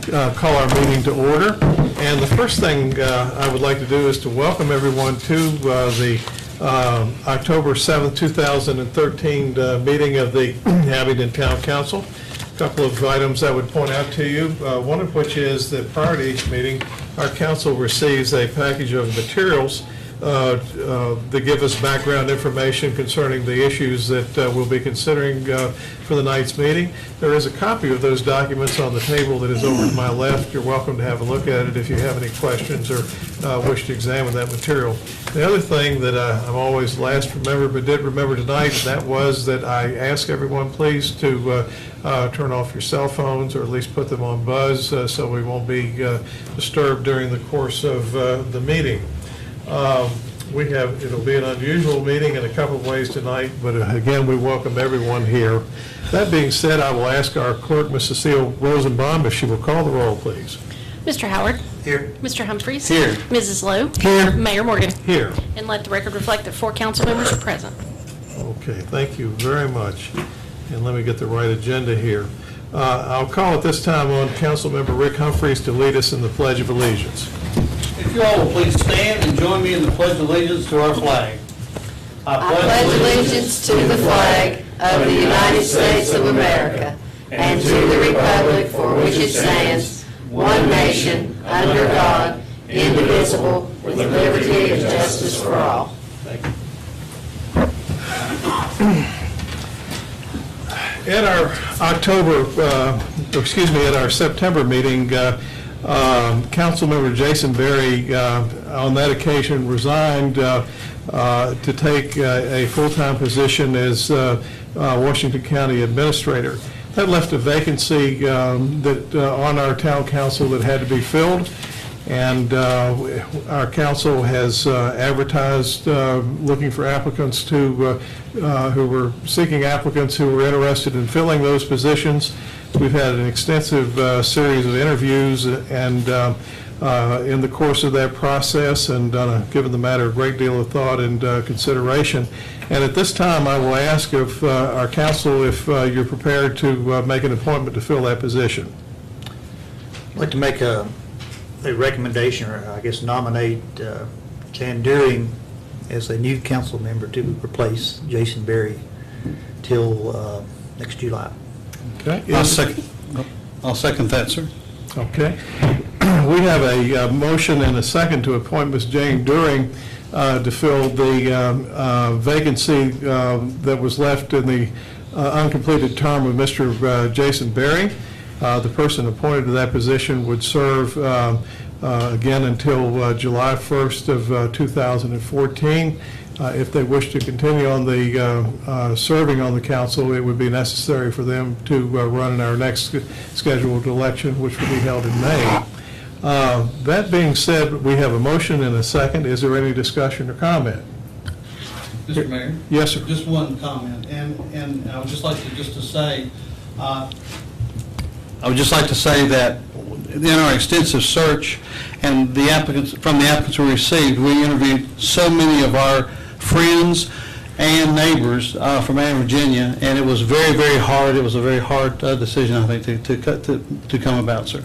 call our meeting to order. And the first thing I would like to do is to welcome everyone to the October 7th, 2013 meeting of the Abingdon Town Council. A couple of items I would point out to you, one of which is that prior to each meeting, our council receives a package of materials that give us background information concerning the issues that we'll be considering for the night's meeting. There is a copy of those documents on the table that is over to my left. You're welcome to have a look at it if you have any questions or wish to examine that material. The other thing that I'm always last to remember, but did remember tonight, and that was that I ask everyone please to turn off your cell phones, or at least put them on buzz, so we won't be disturbed during the course of the meeting. It'll be an unusual meeting in a couple of ways tonight, but again, we welcome everyone here. That being said, I will ask our clerk, Ms. Cecile Rosenbaum, if she will call the roll, please. Mr. Howard. Here. Mr. Humphreys. Here. Mrs. Lowe. Here. Mayor Morgan. Here. And let the record reflect that 4 council members are present. Okay, thank you very much. And let me get the right agenda here. I'll call at this time on Councilmember Rick Humphreys to lead us in the Pledge of Allegiance. If you all will please stand and join me in the Pledge of Allegiance to our flag. I pledge allegiance to the flag of the United States of America and to the republic for which it stands, one nation, under God, indivisible, with liberty and justice for all. Thank you. At our at our September meeting, Councilmember Jason Berry, on that occasion, resigned to take a full-time position as Washington County Administrator. That left a vacancy that on our town council that had to be filled, and our council has advertised looking for applicants who were seeking applicants who were interested in filling those positions. We've had an extensive series of interviews, and in the course of that process, and given the matter a great deal of thought and consideration. And at this time, I will ask if our council, if you're prepared to make an appointment to fill that position. I'd like to make a recommendation, or I guess nominate Jan Deering as a new council member to replace Jason Berry till next July. Okay. I'll second that, sir. Okay. We have a motion and a second to appoint Ms. Jane During to fill the vacancy that was left in the uncompleted term of Mr. Jason Berry. The person appointed to that position would serve again until July 1st of 2014. If they wish to continue on the serving on the council, it would be necessary for them to run in our next scheduled election, which will be held in May. That being said, we have a motion and a second. Is there any discussion or comment? Mr. Mayor? Yes, sir. Just one comment, and I would just like to say, I would just like to say that in our extensive search and the applicants we received, we interviewed so many of our friends and neighbors from Virginia, and it was very, very hard. It was a very hard decision, I think, to come about, sir.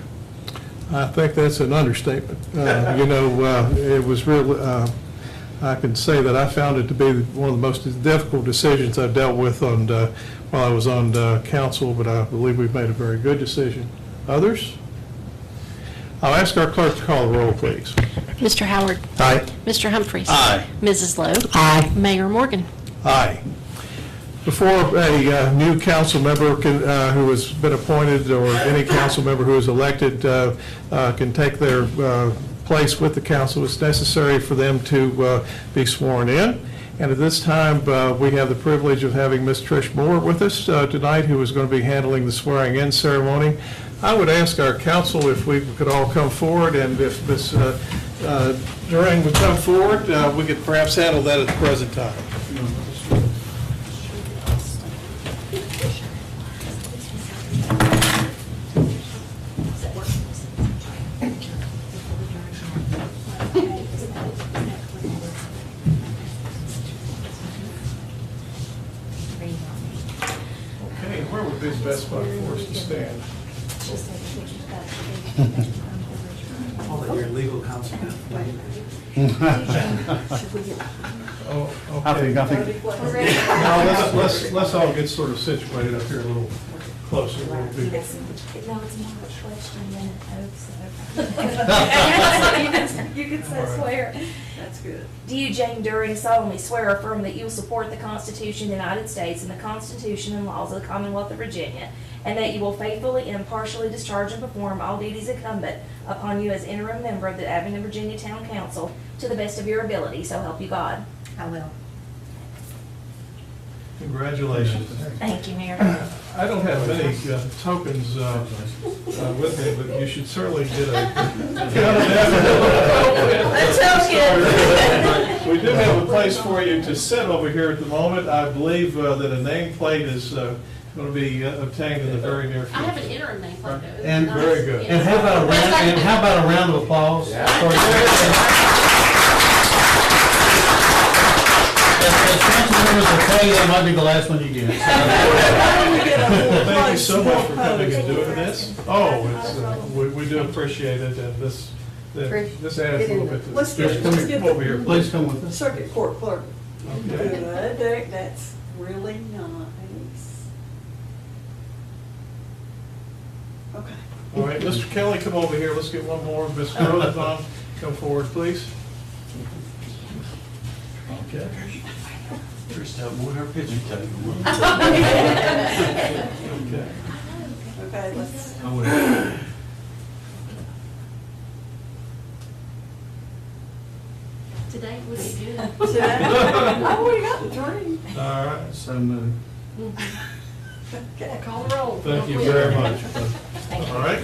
I think that's an understatement. It was really, I can say that I found it to be one of the most difficult decisions I've dealt with while I was on council, but I believe we've made a very good decision. Others? I'll ask our clerk to call the roll, please. Mr. Howard. Aye. Mr. Humphreys. Aye. Mrs. Lowe. Aye. Mayor Morgan. Aye. Before a new council member who has been appointed, or any council member who is elected can take their place with the council, it's necessary for them to be sworn in. And at this time, we have the privilege of having Ms. Trish Moore with us tonight, who is going to be handling the swearing-in ceremony. I would ask our council if we could all come forward, and if Ms. During would come forward, we could perhaps handle that at the present time. Okay, where would be the best spot for us to stand? All that your legal counsel. Oh, I okay. think, Now, let's all get sort of situated up here a little closer. We'll be- No, it's more of a question than an oath, so. You could say swear. That's good. Do you, Jane During, solemnly swear or affirm that you will support the Constitution of the United States and the Constitution and laws of the Commonwealth of Virginia, and that you will faithfully and impartially discharge and perform all duties incumbent upon you as interim member of the Abingdon, Virginia Town Council to the best of your ability, so help you God? I will. Congratulations. Thank you, Mayor. I don't have many tokens with me, but you should certainly get a. We do have a place for you to sit over here at the moment. I believe that a nameplate is going to be obtained in the very near I have future. an interim name plate though. And- Very good. And how about a round of applause? As council members will tell you, that might be the last one you get. Thank you so much for coming and doing this. Oh, we do appreciate it, and this adds a little bit to Let's the. get- Come let's here, get over here, please. Please come with us. Circuit Court Clerk. Okay. Good, that's really nice. Okay. All right, Mr. Kelly, come over here. Let's get one more. Ms. Rosenbaum, come forward, please. Okay. First time we our picture taken. Okay. Okay, let's, Today would be good. I've already got the three. All right. So moved. Okay. Call the roll. Thank you very much. All right.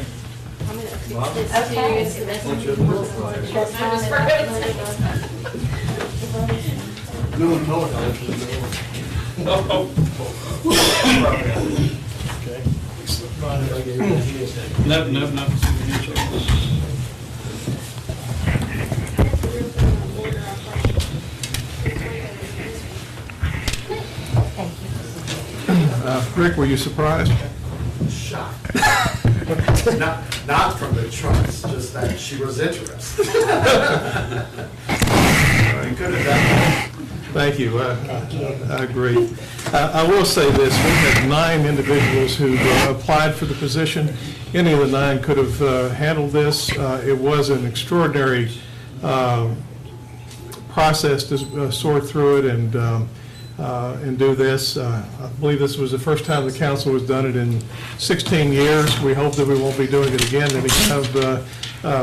I'm gonna fix this too. That's What's what your- No one told us. Okay. No. Rick, were you surprised? Shocked. Not from the charts, just that she was interested. You could have done that. Thank you. I agree. I will say this, we had 9 individuals who applied for the position. Any of the 9 could have handled this. It was an extraordinary process to sort through it and do this. I believe this was the first time the council has done it in 16 years. We hope that we won't be doing it again anytime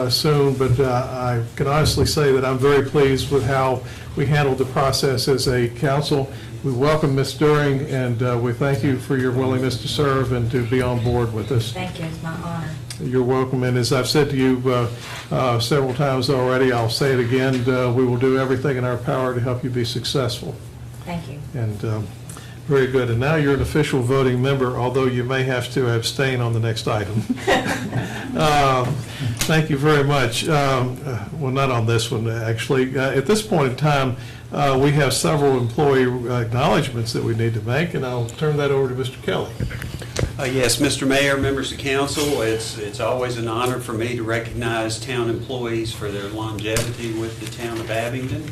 soon, but I can honestly say that I'm very pleased with how we handled the process as a council. We welcome Ms. During, and we thank you for your willingness to serve and to be on board with us. Thank you, it's my honor. You're welcome, and as I've said to you several times already, I'll say it again, we will do everything in our power to help you be successful. Thank you. And very good. And now you're an official voting member, although you may have to abstain on the next item. Thank you very much. Well, not on this one, actually. At this point in time, we have several employee acknowledgements that we need to make, and I'll turn that over to Mr. Kelly. Yes, Mr. Mayor, members of council, it's always an honor for me to recognize town employees for their longevity with the town of Abingdon.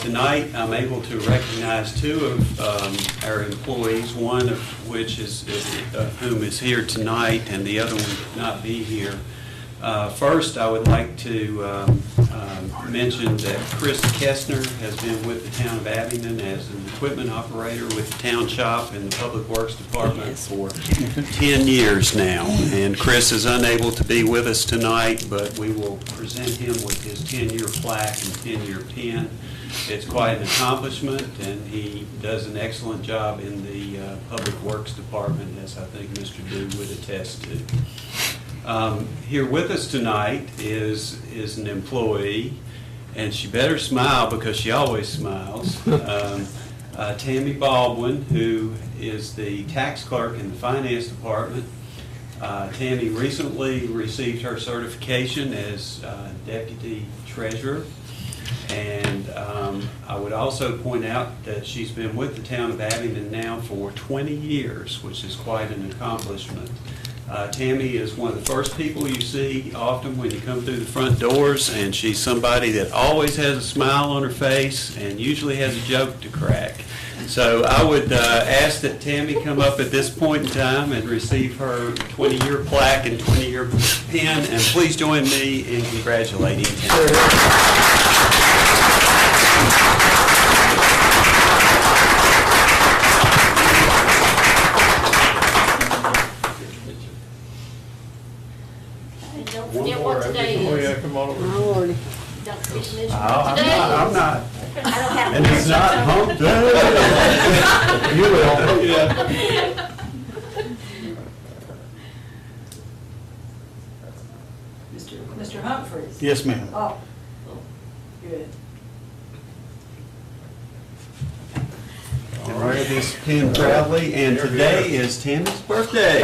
Tonight, I'm able to recognize 2 of our employees, one of which is whom is here tonight, and the other one could not be here. First, I would like to mention that Chris Kestner has been with the town of Abingdon as an equipment operator with the town shop and the Public Works Department for 10 years now. And Chris is unable to be with us tonight, but we will present him with his 10-year plaque and 10-year pin. It's quite an accomplishment, and he does an excellent job in the Public Works Department, as I think Mr. Dew would attest to. Here with us tonight is an employee, and she better smile because she always smiles, Tammy Baldwin, who is the tax clerk in the finance department. Tammy recently received her certification as deputy treasurer. And I would also point out that she's been with the town of Abingdon now for 20 years, which is quite an accomplishment. Tammy is one of the first people you see often when you come through the front doors, and she's somebody that always has a smile on her face and usually has a joke to crack. So I would ask that Tammy come up at this point in time and receive her 20-year plaque and 20-year pin, and please join me in congratulating Tammy. And don't forget what today Oh, is. yeah, come on over. Don't forget to mention what I'm today not, I'm is. not. I don't have. And it's not hump day. You will. Mr. Humphries? Yes, ma'am. Oh, good. And wear this pin proudly, and today is Tammy's birthday.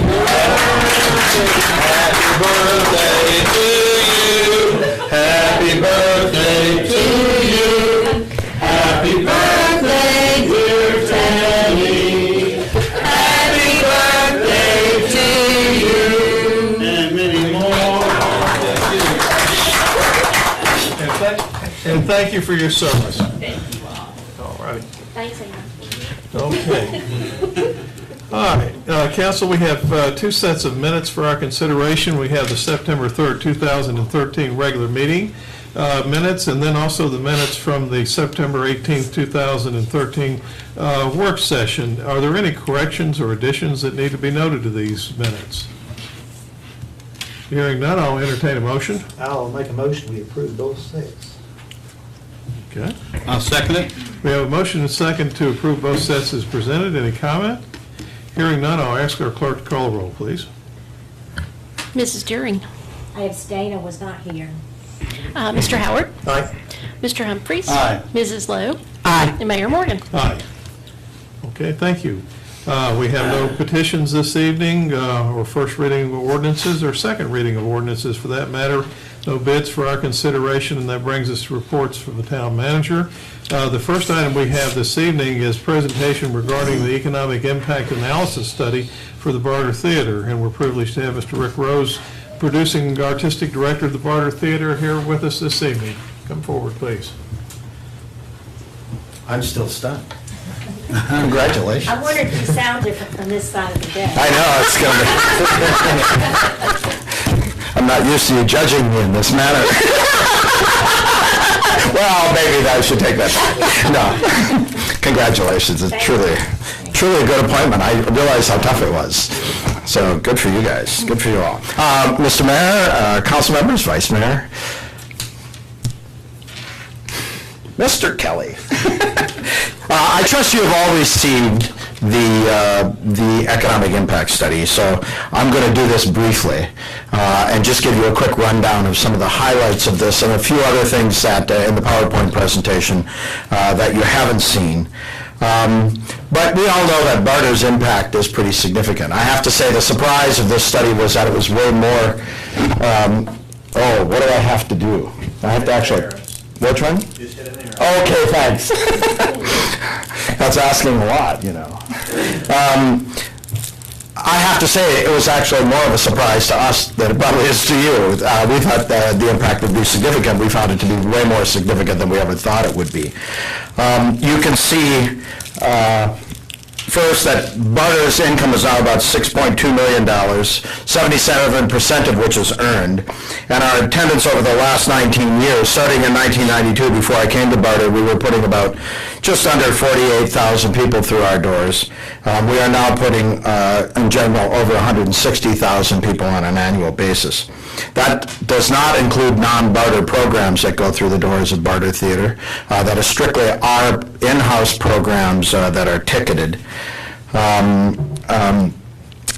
Happy birthday to you. Happy birthday, dear Tammy. Happy birthday to you. And many more. And thank you for your service. All right. Thanks, Anna. Okay. All right, council, we have two sets of minutes for our consideration. We have the September 3rd, 2013 regular meeting minutes, and then also the minutes from the September 18th, 2013 work session. Are there any corrections or additions that need to be noted to these minutes? Hearing none, I'll entertain a motion. I'll make a motion, we approve both sets. Okay. I'll second it. We have a motion and second to approve both sets as presented. Any comment? Hearing none, I'll ask our clerk to call the roll, please. Mrs. Deering. I abstain, I was not here. Mr. Howard. Aye. Mr. Humphries. Aye. Mrs. Lowe. Aye. And Mayor Morgan. Aye. Okay, thank you. We have no petitions this evening, or first reading of ordinances, or second reading of ordinances for that matter. No bids for our consideration, and that brings us to reports from the town manager. The first item we have this evening is presentation regarding the economic impact analysis study for the Barter Theater, and we're privileged to have Mr. Rick Rose, producing artistic director of the Barter Theater, here with us this evening. Come forward, please. I'm still stunned. Congratulations. I wondered if you sound different from this side of the desk. I know, it's going to be. I'm not used to you judging me in this manner. Well, maybe I should take that back. No. Congratulations. It's truly a good appointment. I realized how tough it was. So good for you guys. Good for you all. Mr. Mayor, council members, Vice Mayor, Mr. Kelly. I trust you have all received the economic impact study, so I'm going to do this briefly and just give you a quick rundown of some of the highlights of this and a few other things that in the PowerPoint presentation that you haven't seen. But we all know that barter's impact is pretty significant. I have to say the surprise of this study was that it was way more, what do I have to do? I have to actually, which one? Okay, thanks. That's asking a lot, you know. I have to say it was actually more of a surprise to us than it probably is to you. We thought that the impact would be significant. We found it to be way more significant than we ever thought it would be. You can see first that barter's income is now about $6.2 million, 77% of which is earned. And our attendance over the last 19 years, starting in 1992, before I came to barter, we were putting about just under 48,000 people through our doors. We are now putting, in general, over 160,000 people on an annual basis. That does not include non-barter programs that go through the doors of Barter Theater. That is strictly our in-house programs that are ticketed.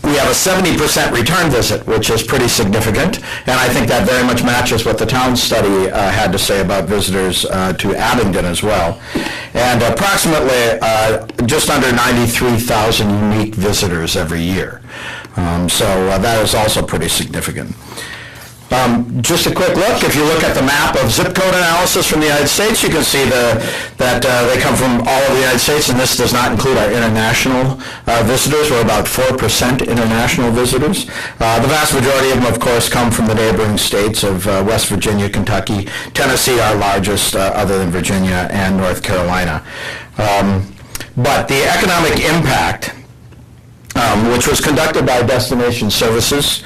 We have a 70% return visit, which is pretty significant, and I think that very much matches what the town study had to say about visitors to Abingdon as well. And approximately just under 93,000 unique visitors every year. So that is also pretty significant. Just a quick look, if you look at the map of zip code analysis from the United States, you can see that they come from all of the United States, and this does not include our international visitors. We're about 4% international visitors. The vast majority of them, of course, come from the neighboring states of West Virginia, Kentucky, Tennessee, our largest, other than Virginia, and North Carolina. But the economic impact, which was conducted by Destination Services,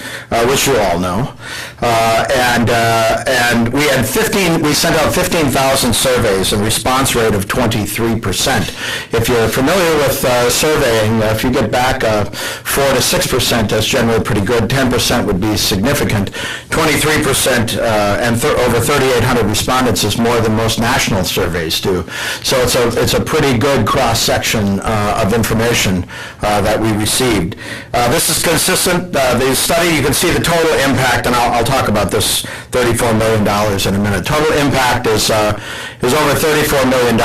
which you all know, and we sent out 15,000 surveys, and response rate of 23%. If you're familiar with surveying, if you get back 4 to 6%, that's generally pretty good. 10% would be significant. 23% and over 3,800 respondents is more than most national surveys do. So it's a pretty good cross-section of information that we received. This is consistent. The study, you can see the total impact, and I'll talk about this $34 million in a minute. Total impact is over $34 million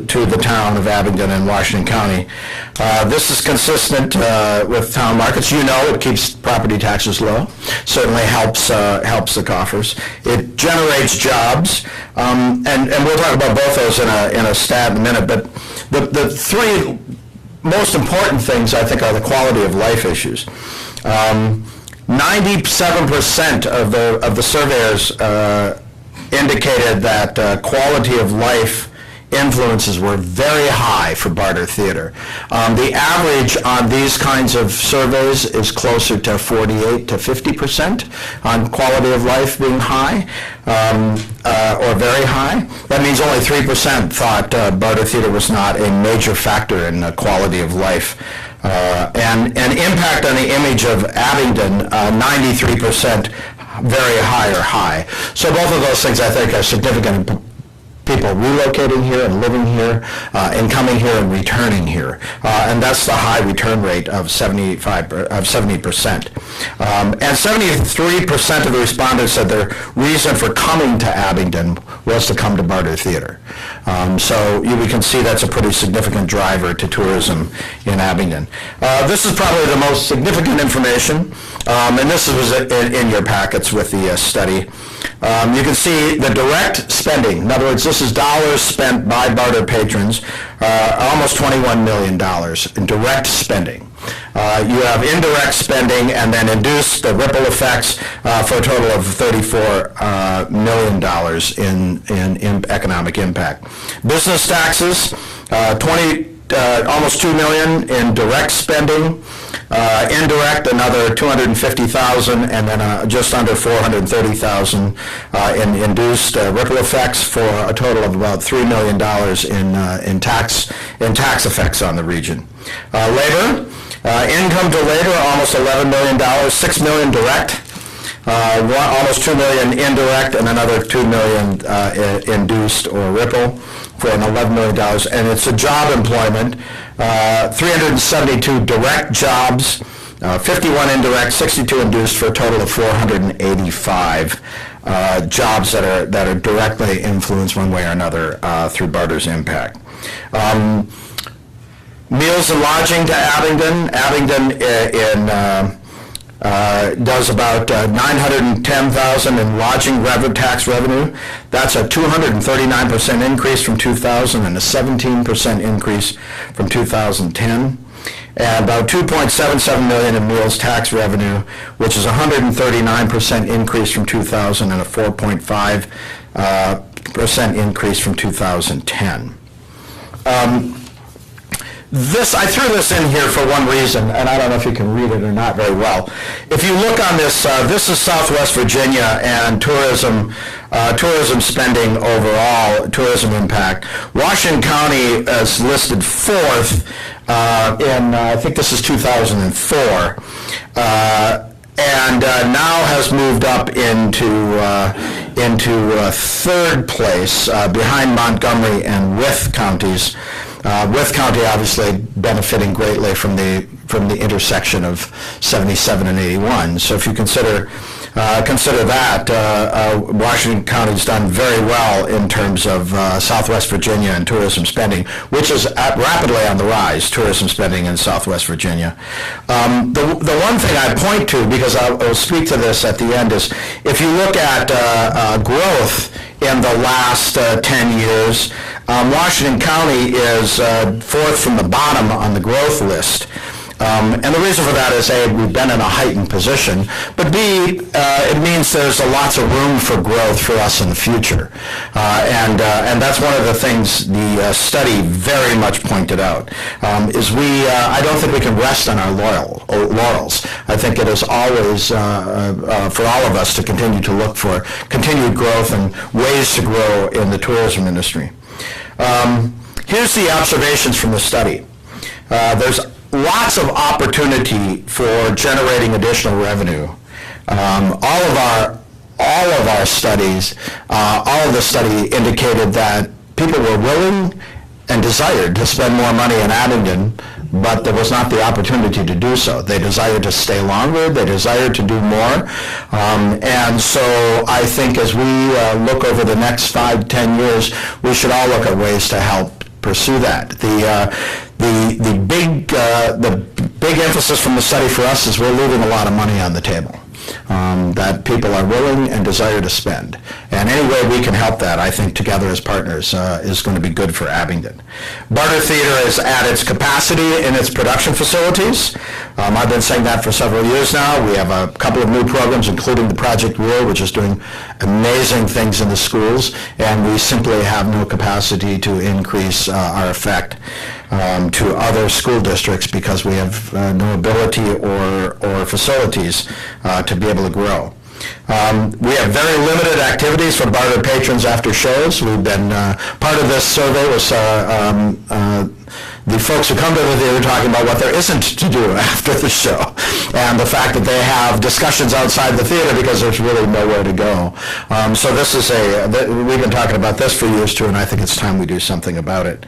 to the town of Abingdon and Washington County. This is consistent with town markets. You know, it keeps property taxes low. Certainly helps the coffers. It generates jobs, and we'll talk about both those in a stat in a minute. But the three most important things, I think, are the quality of life issues. 97% of the surveyors indicated that quality of life influences were very high for Barter Theater. The average on these kinds of surveys is closer to 48 to 50% on quality of life being high or very high. That means only 3% thought Barter Theater was not a major factor in quality of life. And impact on the image of Abingdon, 93% very high or high. So both of those things, I think, are significant. People relocating here and living here and coming here and returning here. And that's the high return rate of 70%. And 73% of the respondents said their reason for coming to Abingdon was to come to Barter Theater. So we can see that's a pretty significant driver to tourism in Abingdon. This is probably the most significant information, and this was in your packets with the study. You can see the direct spending. In other words, this is dollars spent by Barter patrons, almost $21 million in direct spending. You have indirect spending and then induced the ripple effects for a total of $34 million in economic impact. Business taxes, almost $2 million in direct spending. Indirect, another $250,000, and then just under $430,000 in induced ripple effects, for a total of about $3 million in tax effects on the region. Labor, income to labor, almost $11 million, $6 million direct. Almost $2 million indirect, and another $2 million induced or ripple, for an $11 million, and it's a job employment, 372 direct jobs, 51 indirect, 62 induced, for a total of 485 jobs that are directly influenced one way or another through Barter's impact. Meals and lodging to Abingdon. Abingdon does about $910,000 in lodging tax revenue. That's a 239% increase from 2000 and a 17% increase from 2010. And about $2.77 million in meals tax revenue, which is a 139% increase from 2000 and a 4.5% increase from 2010. I threw this in here for one reason, and I don't know if you can read it or not very well. If you look on this, this is Southwest Virginia and tourism spending overall, tourism impact. Washington County is listed fourth in, I think this is 2004, and now has moved up into third place behind Montgomery and Wythe counties. Wythe County obviously benefiting greatly from the intersection of 77 and 81. So if you consider consider that. Washington County's done very well in terms of Southwest Virginia and tourism spending, which is rapidly on the rise, tourism spending in Southwest Virginia. The one thing I point to, because I'll speak to this at the end, is if you look at growth in the last 10 years, Washington County is fourth from the bottom on the growth list. And the reason for that is, A, we've been in a heightened position, but B, it means there's lots of room for growth for us in the future. And that's one of the things the study very much pointed out, is I don't think we can rest on our laurels. I think it is always, for all of us, to continue to look for continued growth and ways to grow in the tourism industry. Here's the observations from the study. There's lots of opportunity for generating additional revenue. All of our studies, all of the study indicated that people were willing and desired to spend more money in Abingdon, but there was not the opportunity to do so. They desired to stay longer, they desired to do more, and so I think as we look over the next 5-10 years, we should all look at ways to help pursue that. The big emphasis from the study for us is we're leaving a lot of money on the table that people are willing and desire to spend. And any way we can help that, I think, together as partners is going to be good for Abingdon. Barter Theater is at its capacity in its production facilities. I've been saying that for several years now. We have a couple of new programs, including the Project Wheel, which is doing amazing things in the schools, and we simply have no capacity to increase our effect to other school districts because we have no ability or facilities to be able to grow. We have very limited activities for barter patrons after shows. We've been, part of this survey was the folks who come to the theater talking about what there isn't to do after the show, and the fact that they have discussions outside the theater because there's really nowhere to go. So this is we've been talking about this for years too, and I think it's time we do something about it.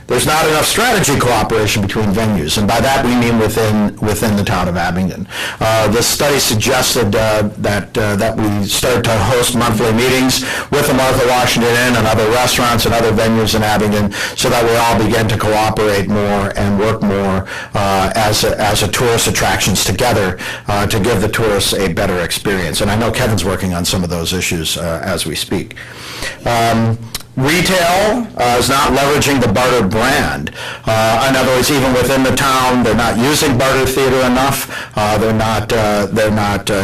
There's not enough strategy cooperation between venues, and by that we mean within the town of Abingdon. The study suggested that we start to host monthly meetings with the Martha Washington Inn and other restaurants and other venues in Abingdon, so that we all begin to cooperate more and work more as a tourist attractions together to give the tourists a better experience. And I know Kevin's working on some of those issues as we speak. Retail is not leveraging the barter brand. In other words, even within the town, they're not using barter theater enough. They're not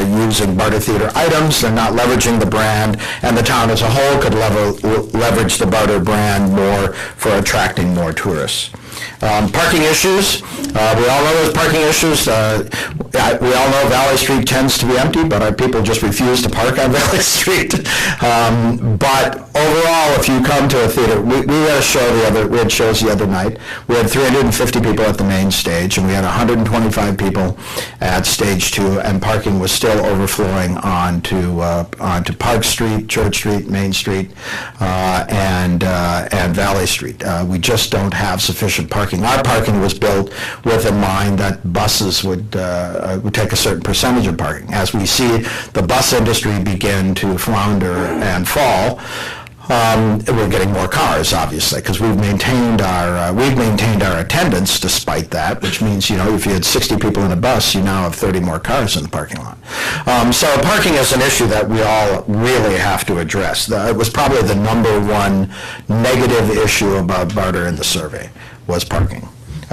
using barter theater items. They're not leveraging the brand, and the town as a whole could leverage the barter brand more for attracting more tourists. Parking issues. We all know there's parking issues. We all know Valley Street tends to be empty, but our people just refuse to park on Valley Street. But overall, if you come to a theater, we had a show we had shows the other night. We had 350 people at the main stage, and we had 125 people at stage 2, and parking was still overflowing onto Park Street, Church Street, Main Street, and Valley Street. We just don't have sufficient parking. Our parking was built with in mind that buses would take a certain percentage of parking. As we see the bus industry begin to flounder and fall, we're getting more cars, obviously, because we've maintained our attendance despite that, which means, if you had 60 people in a bus, you now have 30 more cars in the parking lot. So parking is an issue that we all really have to address. It was probably the #1 negative issue about barter in the survey, was parking,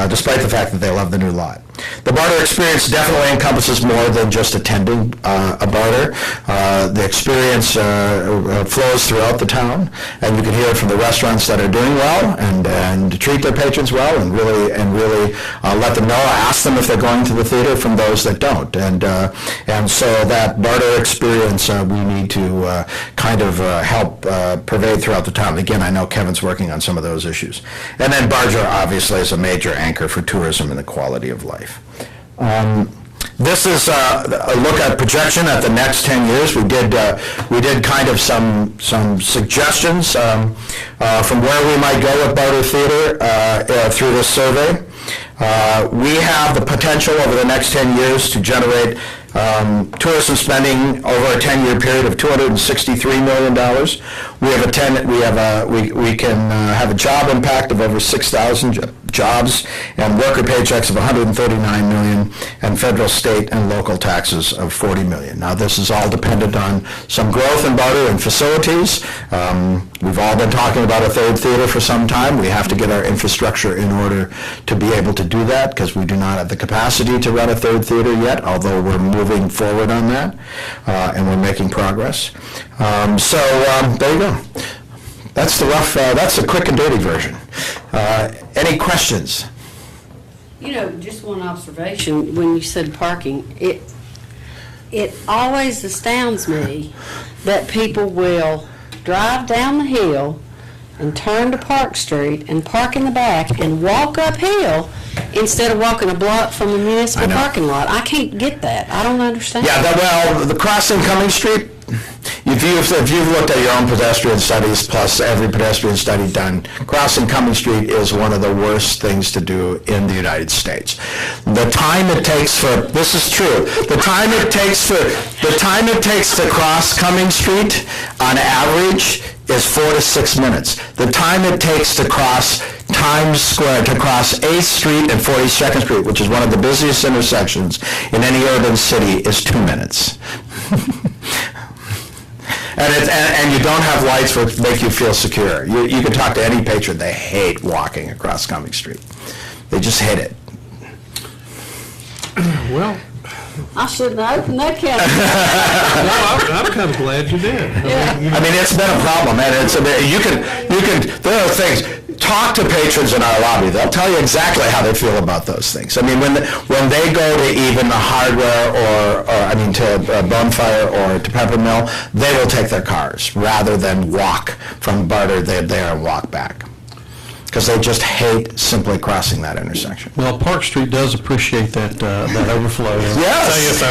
despite the fact that they love the new lot. The barter experience definitely encompasses more than just attending a barter. The experience flows throughout the town, and you can hear it from the restaurants that are doing well and treat their patrons well, and really let them know, ask them if they're going to the theater from those that don't. And so that barter experience we need to kind of help pervade throughout the town. Again, I know Kevin's working on some of those issues. And then Barger obviously is a major anchor for tourism and the quality of life. This is a look at projection at the next 10 years. We did kind of some suggestions from where we might go with barter theater through this survey. We have the potential over the next 10 years to generate Tourism spending over a 10-year period of $263 million. We can have a job impact of over 6,000 jobs and worker paychecks of $139 million and federal, state, and local taxes of $40 million. Now, this is all dependent on some growth in barter and facilities. We've all been talking about a third theater for some time. We have to get our infrastructure in order to be able to do that because we do not have the capacity to run a third theater yet, although we're moving forward on that and we're making progress. There you go. That's the rough, that's the quick and dirty version. Any questions? You know, just one observation, when you said parking, it always astounds me that people will drive down the hill and turn to Park Street and park in the back and walk uphill instead of walking a block from the municipal parking lot. I can't get that. I don't understand. Yeah, well, the crossing Cumming Street, if you've looked at your own pedestrian studies, plus every pedestrian study done, crossing Cumming Street is one of the worst things to do in the United States. The time it takes for, this is true, the time it takes to cross Cumming Street on average is 4 to 6 minutes. The time it takes to cross Times Square, to cross 8th Street and 42nd Street, which is one of the busiest intersections in any urban city, is 2 minutes. And you don't have lights which make you feel secure. You can talk to any patron. They hate walking across Cumming Street. They just hate it. Well, I shouldn't have opened that can. no, I'm kind of glad you did. I mean, it's been a problem, and there are things. Talk to patrons in our lobby. They'll tell you exactly how they feel about those things. I mean, when they go to even the hardware to Bonfire or to Peppermill, they will take their cars rather than walk from Barter there and walk back. Because they just hate simply crossing that intersection. Well, Park Street does appreciate that overflow. Yes.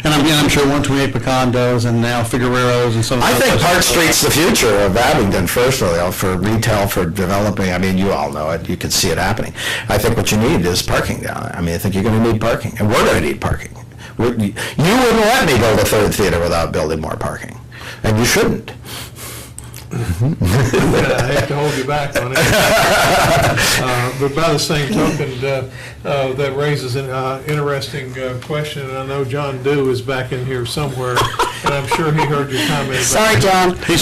And I'm sure 128 Pecan does, and now Figueroa's and some of I those think places. Park Street's the future of Abingdon, first of all, for retail, for developing. I mean, you all know it. You can see it happening. I think what you need is parking down there. I mean, I think you're going to need parking, and we're going to need parking. You wouldn't let me build a third theater without building more parking, and you shouldn't. I hate to hold you back on it. But by the same token, that raises an interesting question, and I know John Dew is back in here somewhere, and I'm sure he heard your comment. Sorry, John. I think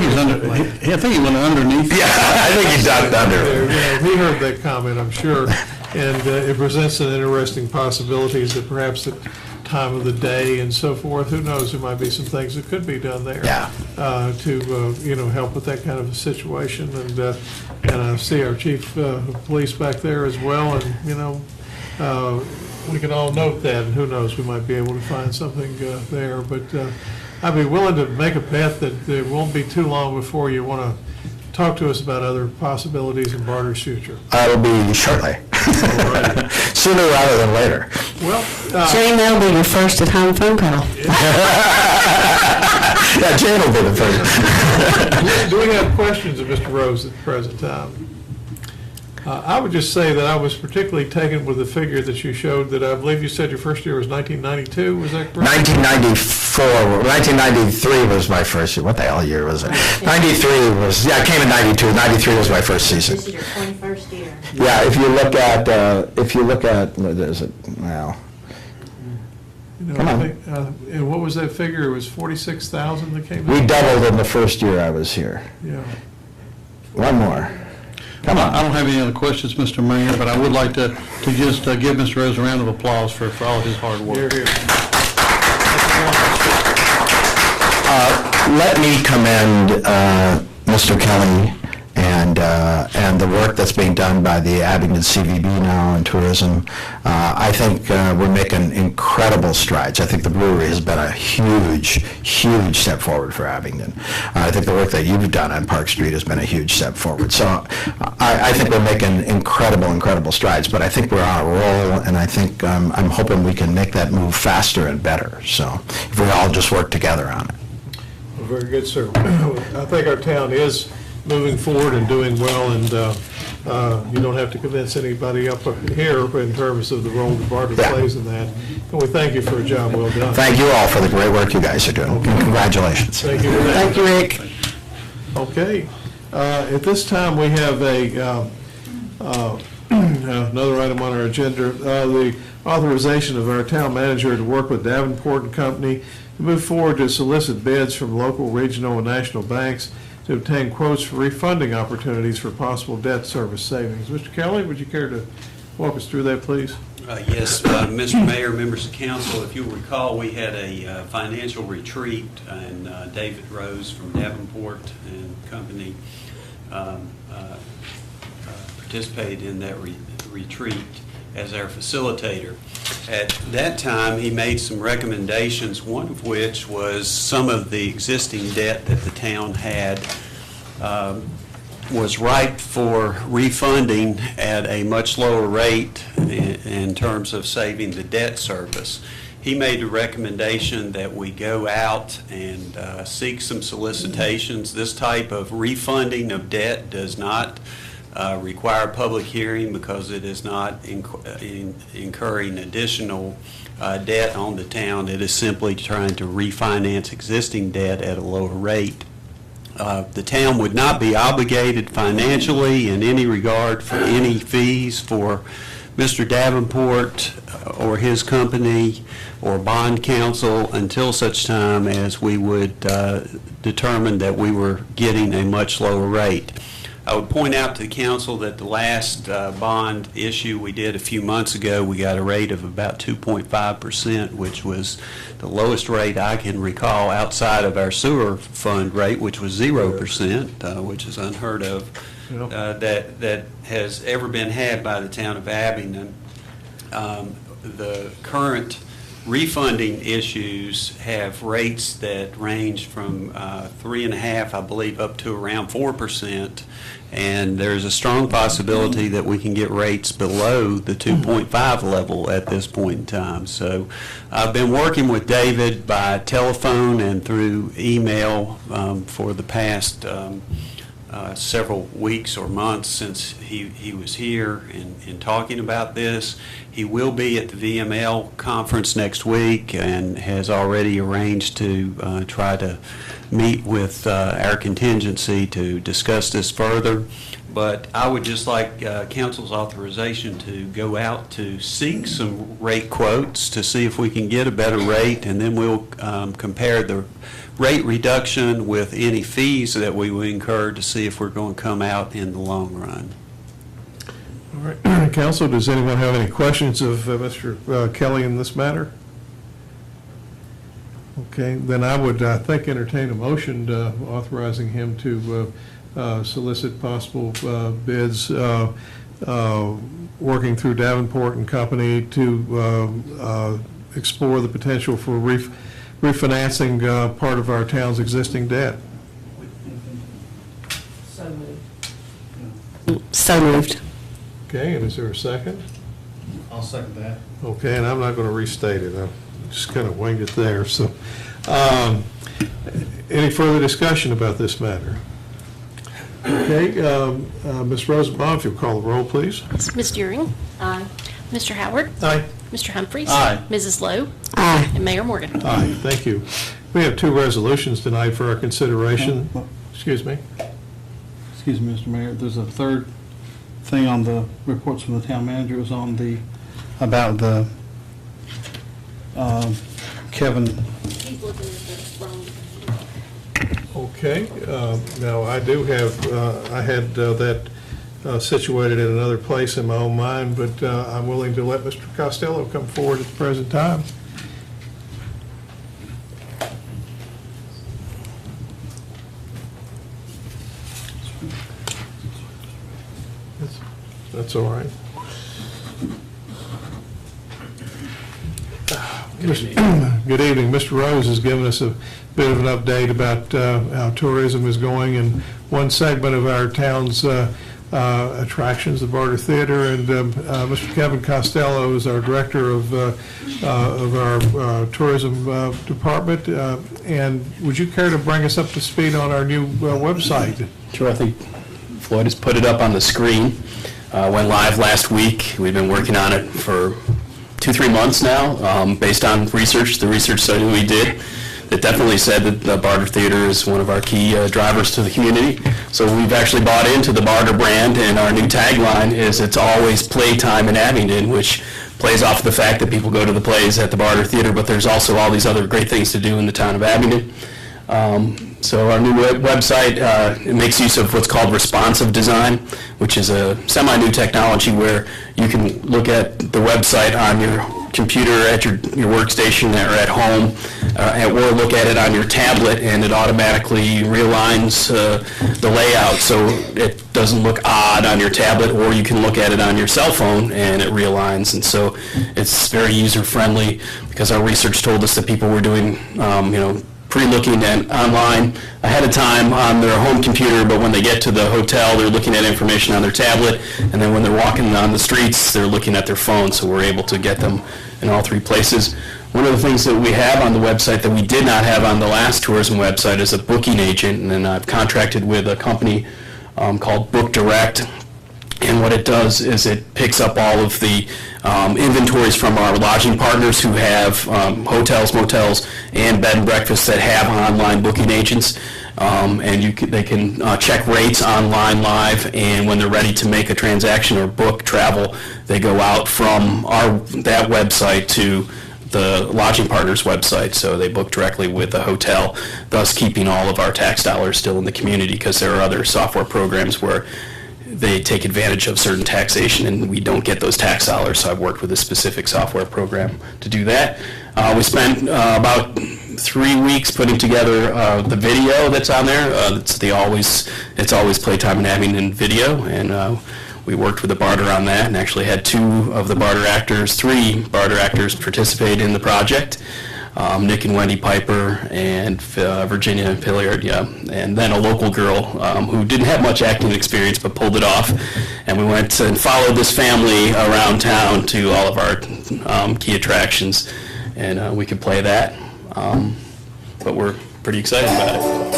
he's under. I think he went underneath. Yeah, I think he ducked under. He heard that comment, I'm sure, and it presents an interesting possibilities that perhaps the time of the day and so forth, who knows, there might be some things that could be done there to help with that kind of a situation. And I see our chief of police back there as well, and we can all note that, and who knows, we might be able to find something there. But I'd be willing to make a bet that it won't be too long before you want to talk to us about other possibilities in Barter's future. It'll be shortly. Sooner rather than later. Well, Jane, that'll be your first at-home phone call. Yeah, Jane will be the first. Do we have questions of Mr. Rose at the present time? I would just say that I was particularly taken with the figure that you showed, that I believe you said your first year was 1992, was that correct? 1993 was my first year. What the hell year was it? 93 was, I came in 92. 93 was my first season. This is your 21st year. Yeah, if you look at, what is it, well. Come on. And what was that figure? It was 46,000 that came in? We doubled in the first year I was here. Yeah. One more. Come on. I don't have any other questions, Mr. Mayor, but I would like to just give Mr. Rose a round of applause for all of his hard work. Here, here. Let me commend Mr. Kelly and the work that's being done by the Abingdon CVB now in tourism. I think we're making incredible strides. I think the brewery has been a huge, huge step forward for Abingdon. I think the work that you've done on Park Street has been a huge step forward. So I think we're making incredible strides, but I think we're on a roll, and I think I'm hoping we can make that move faster and better. So if we all just work together on it. Well, very good, sir. I think our town is moving forward and doing well, and You don't have to convince anybody up here in terms of the role the BARTA Yeah. plays in that. And we thank you for a job well done. Thank you all for the great work you guys are doing. Congratulations. Thank you for that. Thank you, Rick. Okay. At this time, we have another item on our agenda, the authorization of our town manager to work with Davenport and Company to move forward to solicit bids from local, regional, and national banks to obtain quotes for refunding opportunities for possible debt service savings. Mr. Kelly, would you care to walk us through that, please? Yes, Mr. Mayor, members of council, if you'll recall, we had a financial retreat, and David Rose from Davenport and Company participated in that retreat as our facilitator. At that time, he made some recommendations, one of which was some of the existing debt that the town had was ripe for refunding at a much lower rate in terms of saving the debt service. He made a recommendation that we go out and seek some solicitations. This type of refunding of debt does not require public hearing because it is not incurring additional debt on the town. It is simply trying to refinance existing debt at a lower rate. The town would not be obligated financially in any regard for any fees for Mr. Davenport or his company or bond counsel until such time as we would determine that we were getting a much lower rate. I would point out to the council that the last bond issue we did a few months ago, we got a rate of about 2.5%, which was the lowest rate I can recall outside of our sewer fund rate, which was 0%, which is unheard of, that has ever been had by the town of Abingdon. The current refunding issues have rates that range from 3.5%, I believe, up to around 4%. And there's a strong possibility that we can get rates below the 2.5 level at this point in time. So I've been working with David by telephone and through email for the past several weeks or months since he was here in talking about this. He will be at the VML conference next week and has already arranged to try to meet with our contingency to discuss this further. But I would just like council's authorization to go out to seek some rate quotes to see if we can get a better rate, and then we'll compare the rate reduction with any fees that we would incur to see if we're going to come out in the long run. All right, council, does anyone have any questions of Mr. Kelly in this matter? Okay, then I would, entertain a motion authorizing him to solicit possible bids working through Davenport and Company to explore the potential for refinancing part of our town's existing debt. So moved. So moved. Okay, and is there a second? I'll second that. Okay, and I'm not going to restate it. I'm just kind of winged it there. So, any further discussion about this matter? Okay, Ms. Rosenbaum, if you'll call the roll, please. Ms. Deering? Aye. Mr. Howard? Aye. Mr. Humphries? Aye. Mrs. Lowe? Aye. And Mayor Morgan? Aye, thank you. We have two resolutions tonight for our consideration. Excuse me. Excuse me, Mr. Mayor, there's a third thing on the reports from the town manager. It was on about the Kevin. He's looking at the wrong. Okay, now I do have, I had that situated in another place in my own mind, but I'm willing to let Mr. Costello come forward at the present time. That's all right. Good evening. Mr. Rose has given us a bit of an update about how tourism is going in one segment of our town's attractions, the Barter Theater, and Mr. Kevin Costello is our director of our tourism department. And would you care to bring us up to speed on our new website? Sure, I think Floyd has put it up on the screen. Went live last week. We've been working on it for 2-3 months now, based on research, the research study we did. It definitely said that the Barter Theater is one of our key drivers to the community. So we've actually bought into the Barter brand, and our new tagline is "It's always playtime in Abingdon," which plays off the fact that people go to the plays at the Barter Theater, but there's also all these other great things to do in the town of Abingdon. So our new website, it makes use of what's called responsive design, which is a semi-new technology where you can look at the website on your computer, at your workstation, or at home, or look at it on your tablet, and it automatically realigns the layout so it doesn't look odd on your tablet, or you can look at it on your cell phone and it realigns. And so it's very user-friendly, because our research told us that people were doing, pre-looking and online ahead of time on their home computer, but when they get to the hotel, they're looking at information on their tablet, and then when they're walking on the streets, they're looking at their phone, so we're able to get them in all three places. One of the things that we have on the website that we did not have on the last tourism website is a booking agent, and then I've contracted with a company called Book Direct. And what it does is it picks up all of the inventories from our lodging partners who have hotels, motels, and bed and breakfasts that have online booking agents. And they can check rates online live, and when they're ready to make a transaction or book travel, they go out from that website to the lodging partners website, so they book directly with the hotel, thus keeping all of our tax dollars still in the community, because there are other software programs where they take advantage of certain taxation and we don't get those tax dollars, so I've worked with a specific software program to do that. We spent about 3 weeks putting together the video that's on there. It's always Playtime in Abingdon video, and we worked with the Barter on that, and actually had 3 Barter actors participate in the project. Nick and Wendy Piper and Virginia Pilliard, and then a local girl who didn't have much acting experience but pulled it off. And we went and followed this family around town to all of our key attractions, and we could play that. But we're pretty excited about it.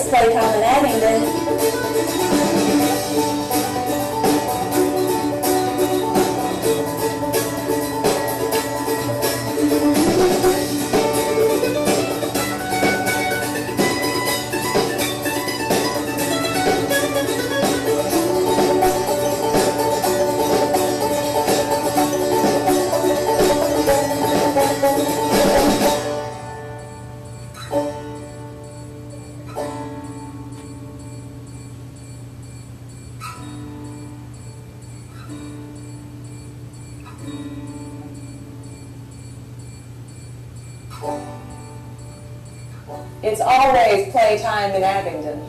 Playtime in Abingdon. It's always playtime in Abingdon.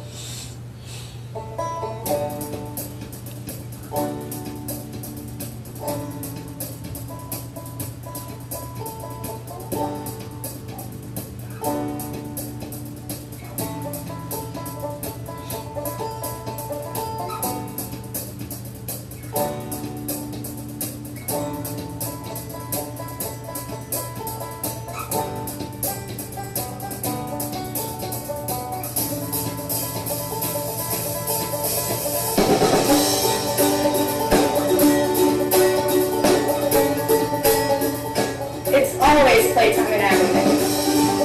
It's always playtime in Abingdon.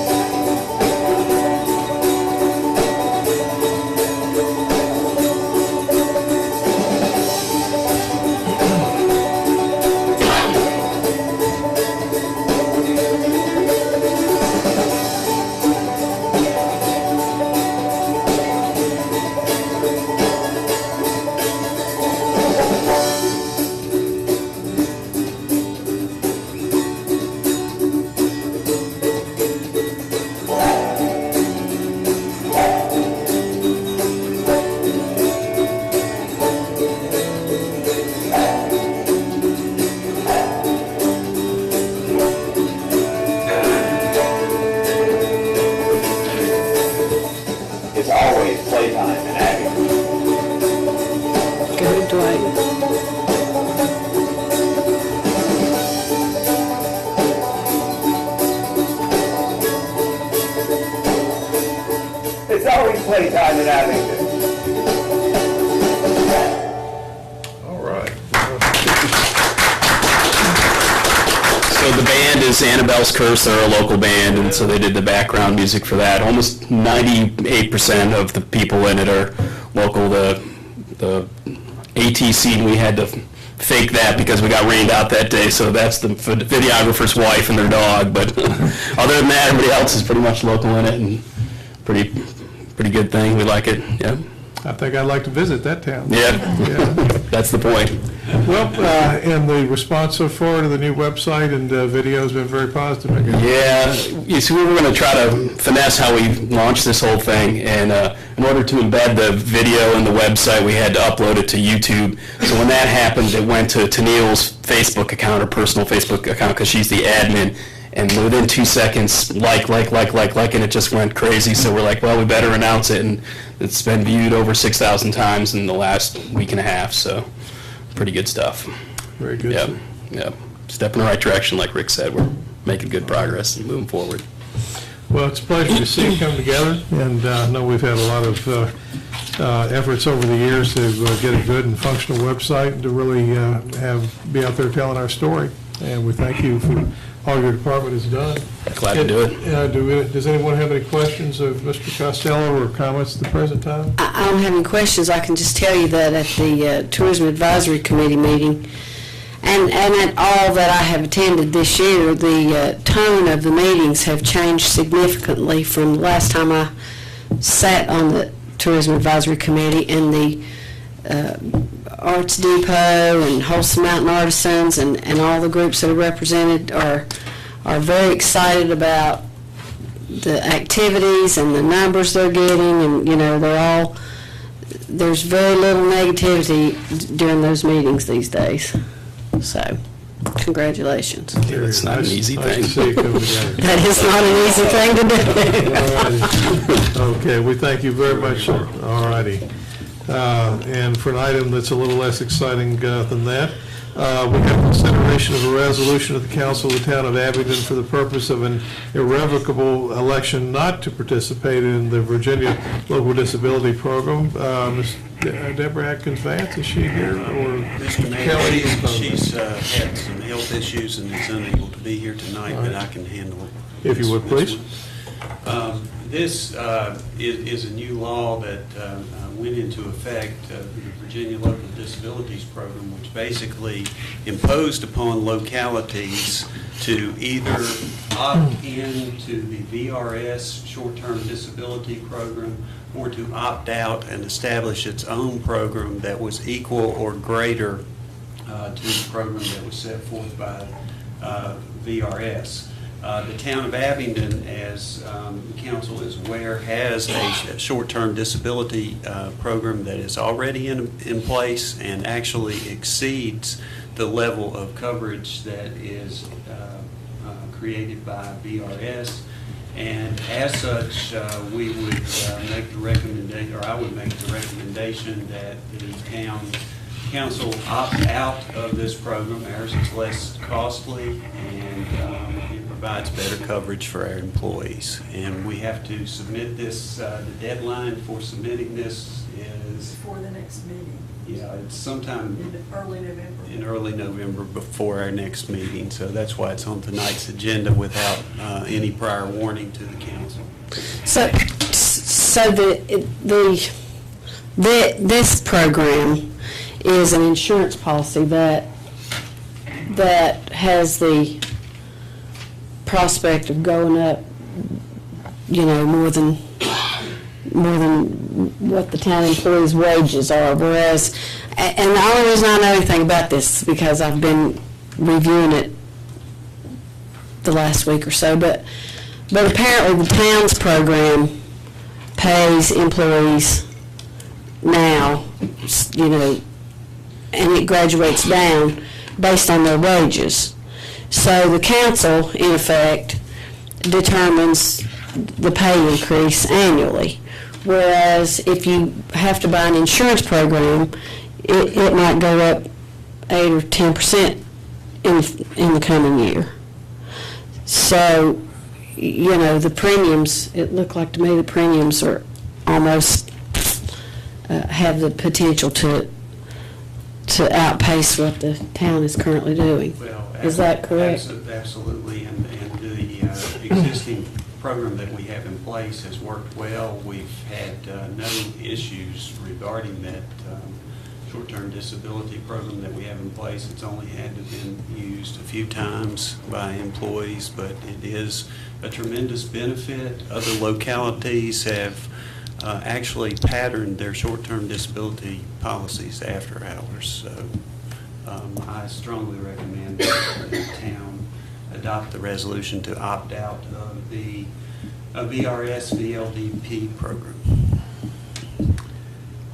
in Abingdon. All right. So the band is Annabelle's Curse. They're a local band, and so they did the background music for that. Almost 98% of the people in it are local. The AT scene, we had to fake that because we got rained out that day, so that's the videographer's wife and their dog. But other than that, everybody else is pretty much local in it, and pretty good thing. We like it. Yeah. I think I'd like to visit that town. Yeah. Yeah. That's the point. Well, and the response so far to the new website and video has been very positive, I guess. Yeah, you see, we were going to try to finesse how we launched this whole thing, and in order to embed the video in the website, we had to upload it to YouTube. So when that happened, it went to Tennille's Facebook account, her personal Facebook account, because she's the admin, and within 2 seconds, like, and it just went crazy. So we're like, well, we better announce it, and it's been viewed over 6,000 times in the last week and a half, so pretty good stuff. Very good. Yep, yep. Step in the right direction, like Rick said. We're making good progress and moving forward. Well, it's a pleasure to see you come together, and I know we've had a lot of efforts over the years to get a good and functional website and to really be out there telling our story. And we thank you for all your department has done. Glad to do it. Does anyone have any questions of Mr. Costello or comments at the present time? I don't have any questions. I can just tell you that at the Tourism Advisory Committee meeting and at all that I have attended this year, the tone of the meetings have changed significantly from the last time I sat on the Tourism Advisory Committee, and the Arts Depot and Wholesome Mountain Artisans and all the groups that are represented are very excited about the activities and the numbers they're getting, and there's very little negativity during those meetings these days. So, congratulations. Yeah, it's not an easy thing. That is not an easy thing to do. Okay, we thank you very much. All righty. And for an item that's a little less exciting than that, we have consideration of a resolution of the Council of the Town of Abingdon for the purpose of an irrevocable election not to participate in the Virginia Local Disability Program. Ms. Deborah Atkins Vance, is she here? Or Mr. Mayor, she's had some health issues and is unable to be here tonight, but I can handle it. If you would, please. This is a new law that went into effect, the Virginia Local Disabilities Program, which basically imposed upon localities to either opt in to the VRS short-term disability program or to opt out and establish its own program that was equal or greater to the program that was set forth by VRS. The town of Abingdon, as the council is aware, has a short-term disability program that is already in place and actually exceeds the level of coverage that is created by VRS. And as such, we would make the recommendation, or I would make the recommendation that the town council opt out of this program. Ours is less costly and it provides better coverage for our employees. And we have to submit this, the deadline for submitting this is... Before the next meeting. Yeah, it's sometime... In early November. In early November before our next meeting. So that's why it's on tonight's agenda without any prior warning to the council. So this program is an insurance policy that has the prospect of going up, more than what the town employees' wages are. Whereas, and the only reason I know anything about this is because I've been reviewing it the last week or so. But apparently the town's program pays employees now, and it graduates down based on their wages. So the council, in effect, determines the pay increase annually. Whereas if you have to buy an insurance program, it might go up 8 or 10% in the coming year. So, the premiums, it looked like to me the premiums are almost have the potential to outpace what the town is currently doing. Well, Is that correct? Absolutely, and the existing program that we have in place has worked well. We've had no issues regarding that short-term disability program that we have in place. It's only had to been used a few times by employees, but it is a tremendous benefit. Other localities have actually patterned their short-term disability policies after hours. So I strongly recommend that the town adopt the resolution to opt out of the VRS VLDP program.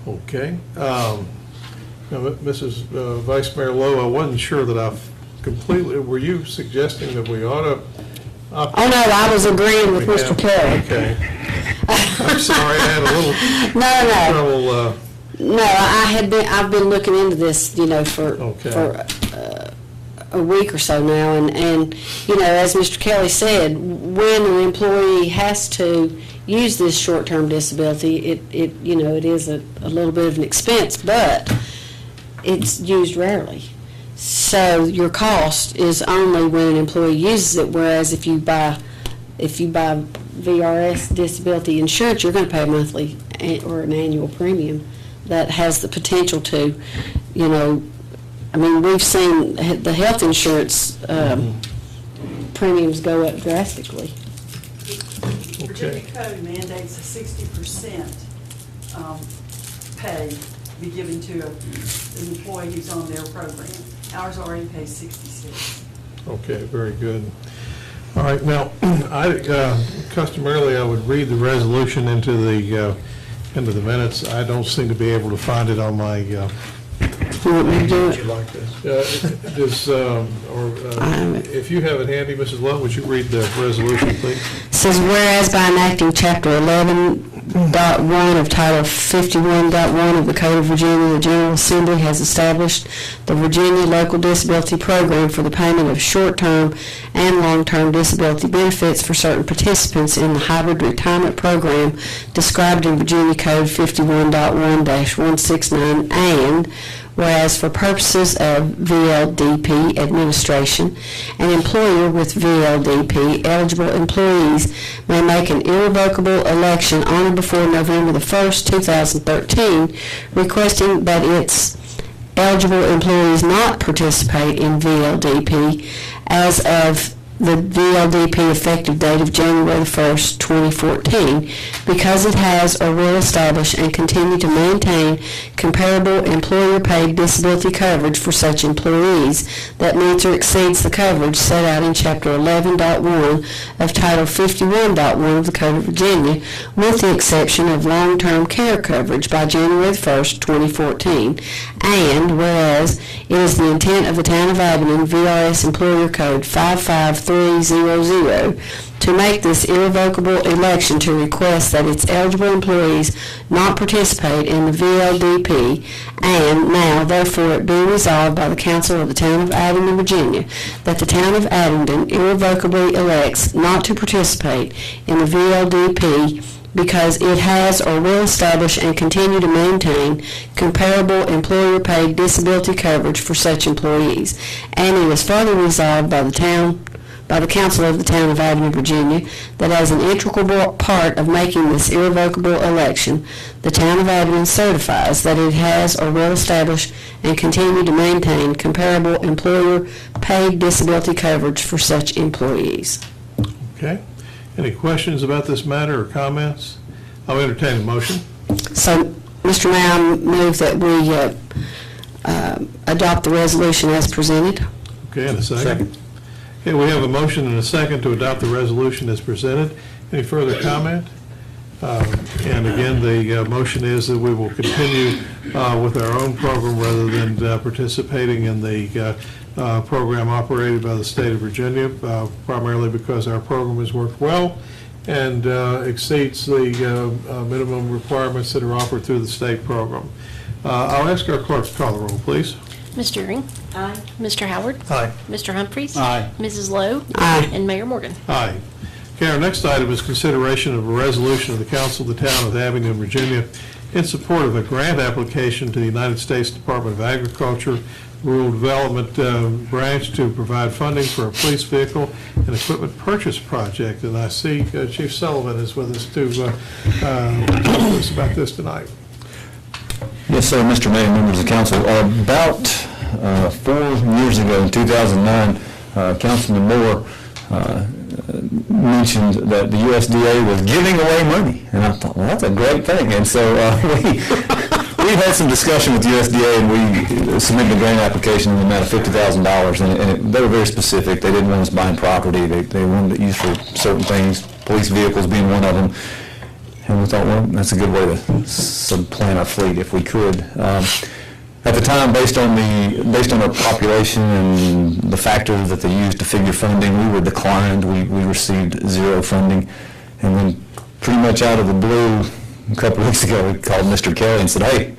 Okay. Now, Mrs. Vice Mayor Lowe, I wasn't sure that I've completely, were you suggesting that we ought to? Oh, no, I was agreeing with Mr. Kelly. Okay. I'm sorry, I had a little No. trouble. No, I've been looking into this, for a week or so now, and as Mr. Kelly said, when an employee has to use this short-term disability, it is a little bit of an expense, but it's used rarely. So your cost is only when an employee uses it, whereas if you buy VRS disability insurance, you're going to pay a monthly or an annual premium that has the potential to, we've seen the health insurance premiums go up drastically. Virginia code mandates a 60% pay be given to an employee who's on their program. Ours already pays 66. Okay, very good. All right, now, customarily I would read the resolution into the minutes. I don't seem to be able to find it on my. You want me to do it? Like this? If you have it handy, Mrs. Love, would you read the resolution, please? It says, whereas by enacting Chapter 11.1 of Title 51.1 of the Code of Virginia, the General Assembly has established the Virginia Local Disability Program for the payment of short-term and long-term disability benefits for certain participants in the hybrid retirement program described in Virginia Code 51.1-169, and whereas for purposes of VLDP administration, an employer with VLDP eligible employees may make an irrevocable election on or before November the 1st, 2013, requesting that its eligible employees not participate in VLDP as of the VLDP effective date of January 1st, 2014, because it has or will establish and continue to maintain comparable employer-paid disability coverage for such employees that meets or exceeds the coverage set out in Chapter 11.1 of Title 51.1 of the Code of Virginia, with the exception of long-term care coverage by January 1st, 2014. And whereas it is the intent of the Town of Abingdon VRS Employer Code 55300 to make this irrevocable election to request that its eligible employees not participate in the VLDP, and now therefore it be resolved by the Council of the Town of Abingdon, Virginia, that the Town of Abingdon irrevocably elects not to participate in the VLDP because it has or will establish and continue to maintain comparable employer-paid disability coverage for such employees. And it is further resolved by the Council of the Town of Abingdon, Virginia, that as an integral part of making this irrevocable election, the Town of Abingdon certifies that it has or will establish and continue to maintain comparable employer-paid disability coverage for such employees. Okay. Any questions about this matter or comments? I'll entertain a motion. So, Mr. Mayor, I move that we adopt the resolution as presented. Okay, and a second? Okay, we have a motion and a second to adopt the resolution as presented. Any further comment? And again, the motion is that we will continue with our own program rather than participating in the program operated by the state of Virginia, primarily because our program has worked well and exceeds the minimum requirements that are offered through the state program. I'll ask our clerk to call the roll, please. Ms. Deering? Aye. Mr. Howard? Aye. Mr. Humphries? Aye. Mrs. Lowe? Aye. And Mayor Morgan? Aye. Okay, our next item is consideration of a resolution of the Council of the Town of Abingdon, Virginia, in support of a grant application to the United States Department of Agriculture Rural Development Branch to provide funding for a police vehicle and equipment purchase project. And I see Chief Sullivan is with us to talk to us about this tonight. Yes, sir, Mr. Mayor, members of council. About 4 years ago, in 2009, Councilman Moore mentioned that the USDA was giving away money. And I thought, well, that's a great thing. And so we had some discussion with USDA, and we submitted a grant application in the amount of $50,000. And they were very specific. They didn't want us buying property. They wanted it used for certain things, police vehicles being one of them. And we thought, well, that's a good way to supplant our fleet if we could. At the time, based on our population and the factors that they used to figure funding, we were declined. We received zero funding. And then pretty much out of the blue, a couple of weeks ago, we called Mr. Kelly and said, hey,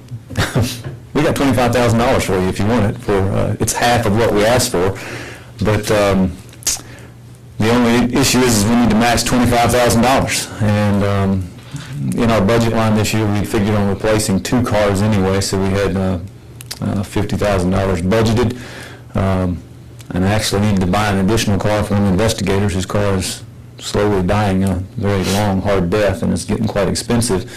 we got $25,000 for you if you want it. It's half of what we asked for. But the only issue is we need to match $25,000. And in our budget line this year, we figured on replacing 2 cars anyway, so we had $50,000 budgeted. And I actually needed to buy an additional car for one of the investigators whose car is slowly dying a very long, hard death, and it's getting quite expensive.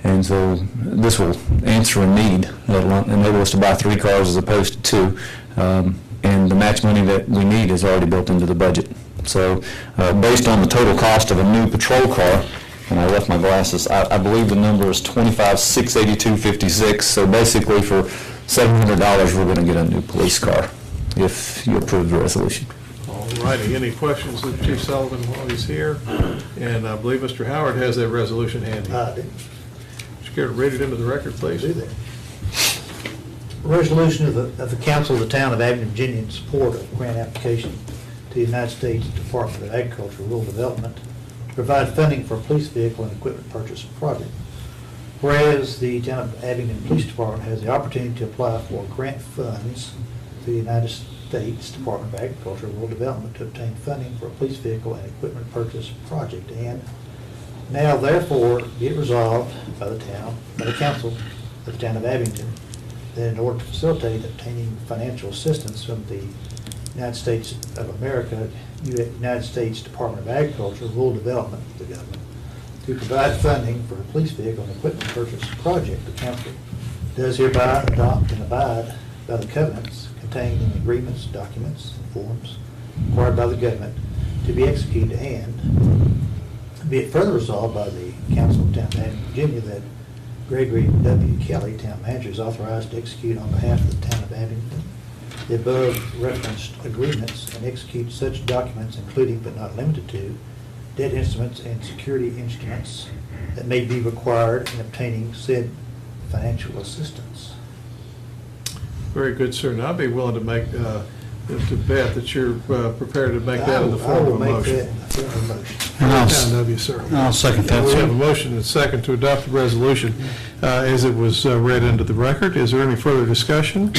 And so this will answer a need. It'll enable us to buy 3 cars as opposed to 2. And the match money that we need is already built into the budget. So based on the total cost of a new patrol car, and I left my glasses, I believe the number is $25,682.56. So basically for $700, we're going to get a new police car if you approve the resolution. All righty. Any questions of Chief Sullivan while he's here? And I believe Mr. Howard has that resolution handy. I do. Would you care to read it into the record, please? Do that. Resolution of the Council of the Town of Abingdon, Virginia, in support of a grant application to the United States Department of Agriculture and Rural Development to provide funding for a police vehicle and equipment purchase project. Whereas the Town of Abingdon Police Department has the opportunity to apply for grant funds through the United States Department of Agriculture and Rural Development to obtain funding for a police vehicle and equipment purchase project. And now therefore be it resolved by the Council of the Town of Abingdon that in order to facilitate obtaining financial assistance from the United States of America, United States Department of Agriculture, Rural Development, the government, to provide funding for a police vehicle and equipment purchase project, the council does hereby adopt and abide by the covenants contained in agreements, documents, and forms required by the government to be executed, and be it further resolved by the Council of Town of Abingdon, Virginia, that Gregory W. Kelly, Town Manager, is authorized to execute on behalf of the Town of Abingdon the above referenced agreements and execute such documents, including but not limited to debt instruments and security instruments that may be required in obtaining said financial assistance. Very good, sir. And I'd be willing to make, to bet that you're prepared to make that in the form of a motion. I'll second that, We sir. have a motion and a second to adopt the resolution as it was read into the record. Is there any further discussion?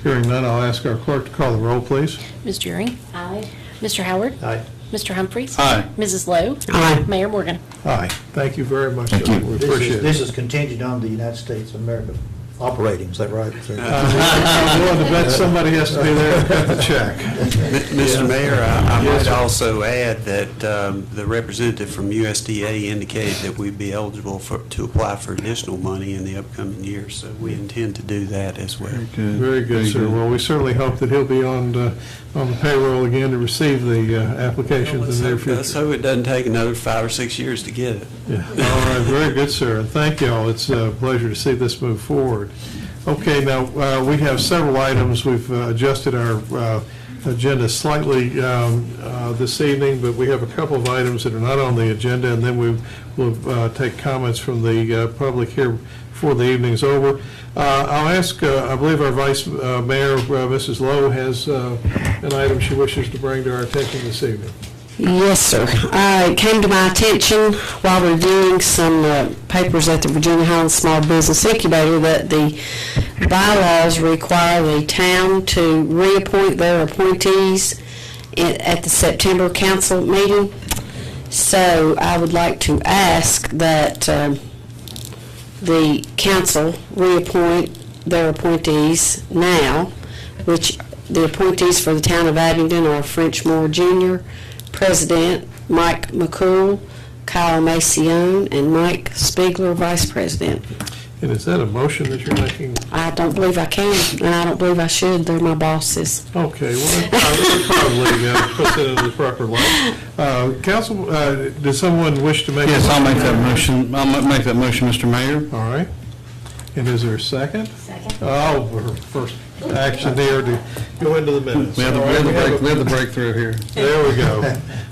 Hearing none, I'll ask our clerk to call the roll, please. Ms. Deering? Aye. Mr. Howard? Aye. Mr. Humphries? Aye. Mrs. Lowe? Aye. Mayor Morgan? Aye. Thank you very much. Thank sir. you. We appreciate it. This is contingent on the United States of America operating, is that right, sir? I'm willing to bet somebody has to be there to cut the check. Mr. Mayor, I Yes, might sir. also add that the representative from USDA indicated that we'd be eligible to apply for additional money in the upcoming year, so we intend to do that as well. Very good, sir. Well, we certainly hope that he'll be on the payroll again to receive the applications in the near future. So it doesn't take another 5 or 6 years to get it. Yeah. All right, very good, sir. And thank you all. It's a pleasure to see this move forward. Okay, now, we have several items. We've adjusted our agenda slightly this evening, but we have a couple of items that are not on the agenda, and then we'll take comments from the public here before the evening's over. I'll ask, I believe our Vice Mayor, Mrs. Lowe, has an item she wishes to bring to our attention this evening. Yes, sir. It came to my attention while reviewing some papers at the Virginia Highlands Small Business Incubator that the bylaws require the town to reappoint their appointees at the September council meeting. So I would like to ask that the council reappoint their appointees now, which the appointees for the town of Abingdon are French Moore Jr., President, Mike McCool, Kyle Macione, and Mike Spiegler, Vice President. And is that a motion that you're making? I don't believe I can, and I don't believe I should. They're my bosses. Okay, well, we'll probably put that in the proper light. Council, does someone wish to make? Yes, I'll make that motion. I'll make that motion, Mr. Mayor. All right. And is there a second? Second. Oh, our first action here to go into the minutes. We have the breakthrough here. There we go.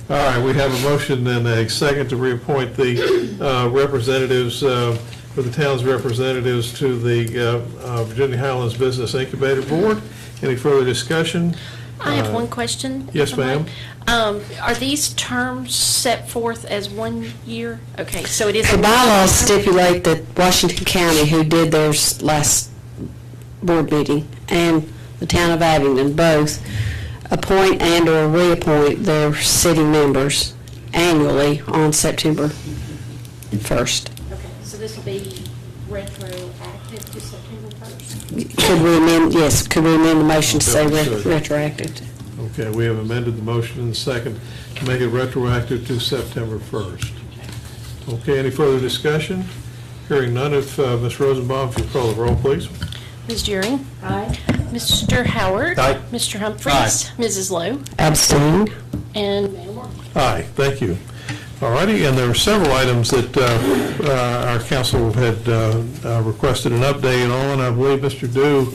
All right, we have a motion and a second to reappoint the representatives, for the town's representatives to the Virginia Highlands Business Incubator Board. Any further discussion? I have one question. Yes, ma'am. Are these terms set forth as 1 year? Okay, so it is. The bylaws stipulate that Washington County, who did theirs last board meeting, and the town of Abingdon both appoint and or reappoint their sitting members annually on September 1st. Okay, so this will be retroactive to September 1st? Could we amend, yes, could we amend the motion to say retroactive? Okay, we have amended the motion in the second to make it retroactive to September 1st. Okay, any further discussion? Hearing none, if Ms. Rosenbaum, if you call the roll, please. Ms. Deering? Aye. Mr. Howard? Aye. Mr. Humphries? Aye. Mrs. Lowe? Abstain. And Mayor Moore? Aye, thank you. All righty, and there were several items that our council had requested an update on. I believe Mr. Dew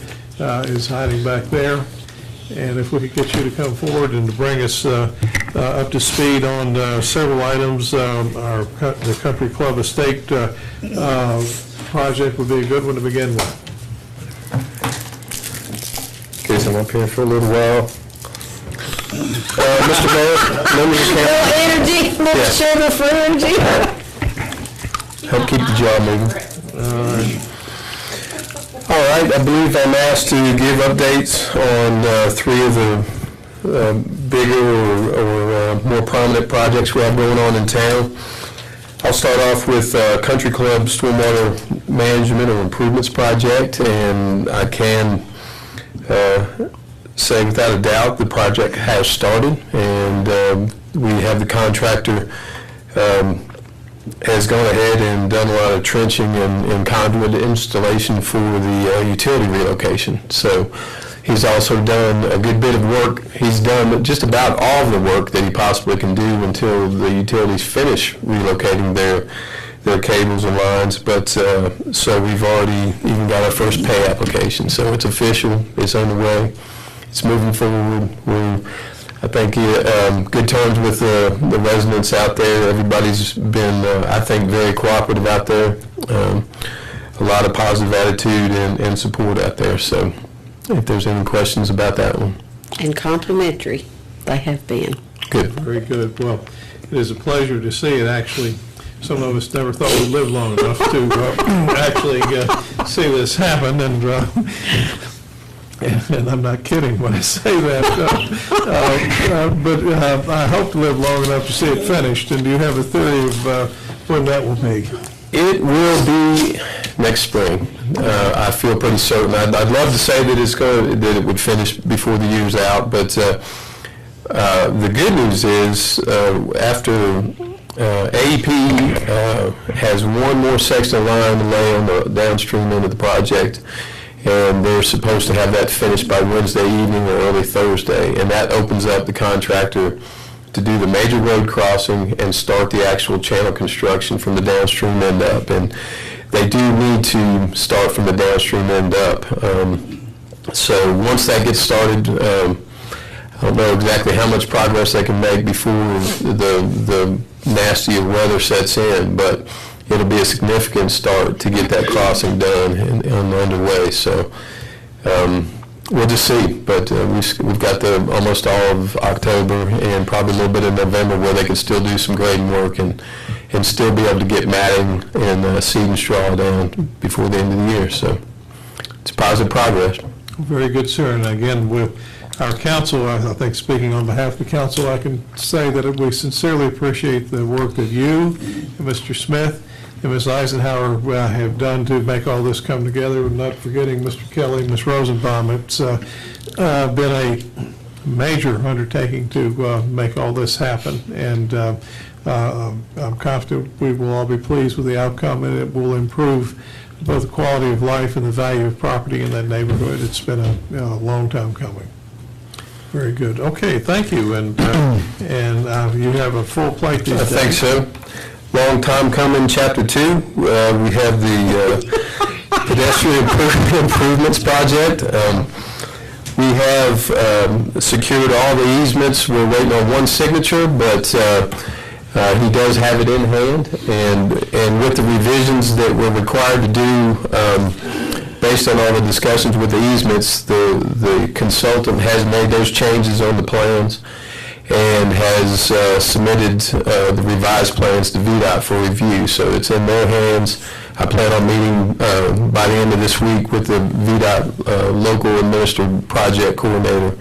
is hiding back there. And if we could get you to come forward and to bring us up to speed on several items, the Country Club Estate project would be a good one to begin with. Okay, so I'm up here for a little while. Mr. Mayor, members of council. No energy, no sugar for energy. Help keep the job moving. All right, I believe I'm asked to give updates on three of the bigger or more prominent projects we have going on in town. I'll start off with Country Club Stormwater Management or Improvements Project, and I can say without a doubt the project has started, and we have the contractor has gone ahead and done a lot of trenching and conduit installation for the utility relocation. So he's also done a good bit of work. He's done just about all of the work that he possibly can do until the utilities finish relocating their cables and lines. But so we've already even got our first pay application. So it's official. It's underway. It's moving forward. We're, I think, good terms with the residents out there. Everybody's been, I think, very cooperative out there. A lot of positive attitude and support out there. So if there's any questions about that one. And complimentary, they have been. Good. Very good. Well, it is a pleasure to see it. Actually, some of us never thought we'd live long enough to actually see this happen. And I'm not kidding when I say that, but I hope to live long enough to see it finished. And do you have a theory of when that will be? It will be next spring. I feel pretty certain. I'd love to say that that it would finish before the year's out, but the good news is after AEP has one more section of line to lay on the downstream end of the project. And they're supposed to have that finished by Wednesday evening or early Thursday. And that opens up the contractor to do the major road crossing and start the actual channel construction from the downstream end up. And they do need to start from the downstream end up. So once that gets started, I don't know exactly how much progress they can make before the nastier weather sets in, but it'll be a significant start to get that crossing done and underway. So we'll just see. But we've got almost all of October and probably a little bit of November where they can still do some grading work and still be able to get matting and seed and straw down before the end of the year. So it's positive progress. Very good, sir. And again, with our council, I think speaking on behalf of the council, I can say that we sincerely appreciate the work that you and Mr. Smith Ms. Eisenhower have done to make all this come together, not forgetting Mr. Kelly, Ms. Rosenbaum. It's been a major undertaking to make all this happen, and I'm confident we will all be pleased with the outcome, and it will improve both the quality of life and the value of property in that neighborhood. It's been a long time coming. Very good. Okay, thank you, and you have a full plate these days. I think so. Long time coming, Chapter 2. We have the pedestrian improvements project. We have secured all the easements. We're waiting on one signature, but he does have it in hand. And with the revisions that we're required to do, based on all the discussions with the easements, the consultant has made those changes on the plans and has submitted the revised plans to VDOT for review. So it's in their hands. I plan on meeting by the end of this week with the VDOT local administered project coordinator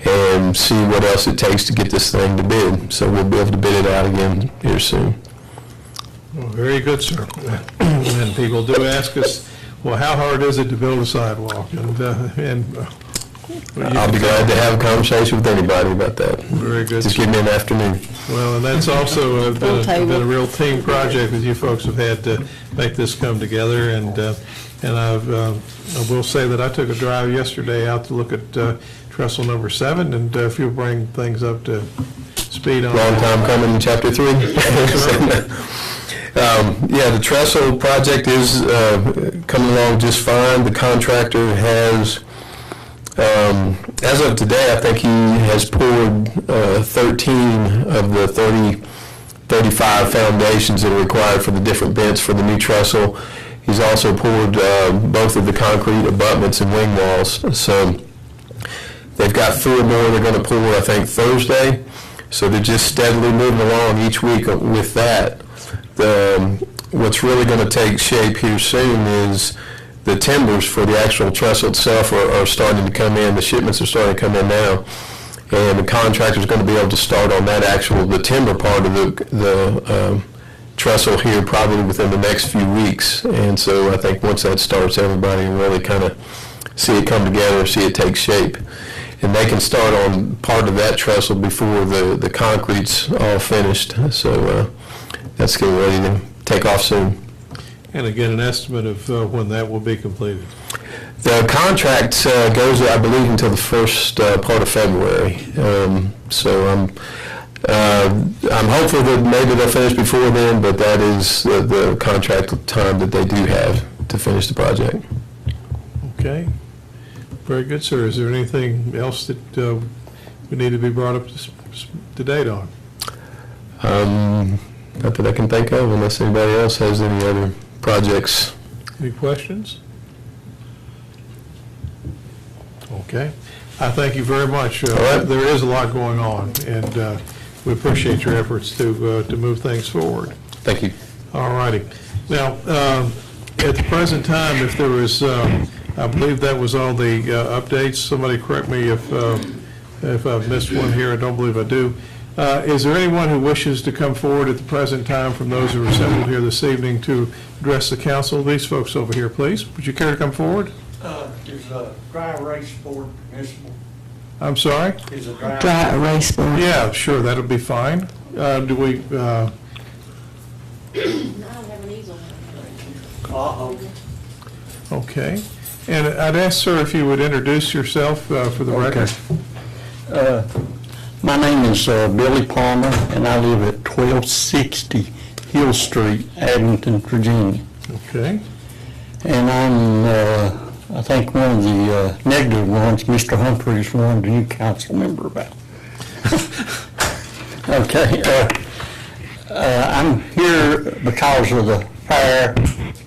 and see what else it takes to get this thing to bid. So we'll be able to bid it out again here soon. Well, very good, sir. And people do ask us, well, how hard is it to build a sidewalk? I'll be glad to have a conversation with anybody about that. Very good. Just give me an afternoon. Well, and that's also been a real team project that you folks have had to make this come together. And I will say that I took a drive yesterday out to look at trestle number 7, and if you'll bring things up to speed on. Long time coming in Chapter 3. Yeah, the trestle project is coming along just fine. The contractor has, as of today, I think he has poured 13 of the 35 foundations that are required for the different bents for the new trestle. He's also poured both of the concrete abutments and wing walls. So they've got 4 more they're going to pour, I think, Thursday. So they're just steadily moving along each week with that. What's really going to take shape here soon is the timbers for the actual trestle itself are starting to come in. The shipments are starting to come in now. And the contractor's going to be able to start on that the timber part of the trestle here probably within the next few weeks. And so I think once that starts, everybody will really kind of see it come together, see it take shape. And they can start on part of that trestle before the concrete's all finished. So that's getting ready to take off soon. And again, an estimate of when that will be completed. The contract goes, I believe, until the first part of February. So I'm hopeful that maybe they'll finish before then, but that is the contract time that they do have to finish the project. Okay. Very good, sir. Is there anything else that we need to be brought up to date on? Not that I can think of, unless anybody else has any other projects. Any questions? Okay. I thank you very much. There is a lot going on, and we appreciate your efforts to move things forward. Thank you. All righty. Now, at the present time, if there was, I believe that was all the updates. Somebody correct me if I've missed one here. I don't believe I do. Is there anyone who wishes to come forward at the present time from those who are assembled here this evening to address the council? These folks over here, please. Would you care to come forward? Is a dry erase board permissible? I'm sorry? Is a dry erase board. Yeah, sure, that'll be fine. Do we, I don't have an easel. okay. And I'd ask, sir, if you would introduce yourself for the record. My name is Billy Palmer, and I live at 1260 Hill Street, Abingdon, Virginia. Okay. And I'm, I think one of the negative ones, Mr. Humphreys warned a new council member about. Okay. I'm here because of the fire,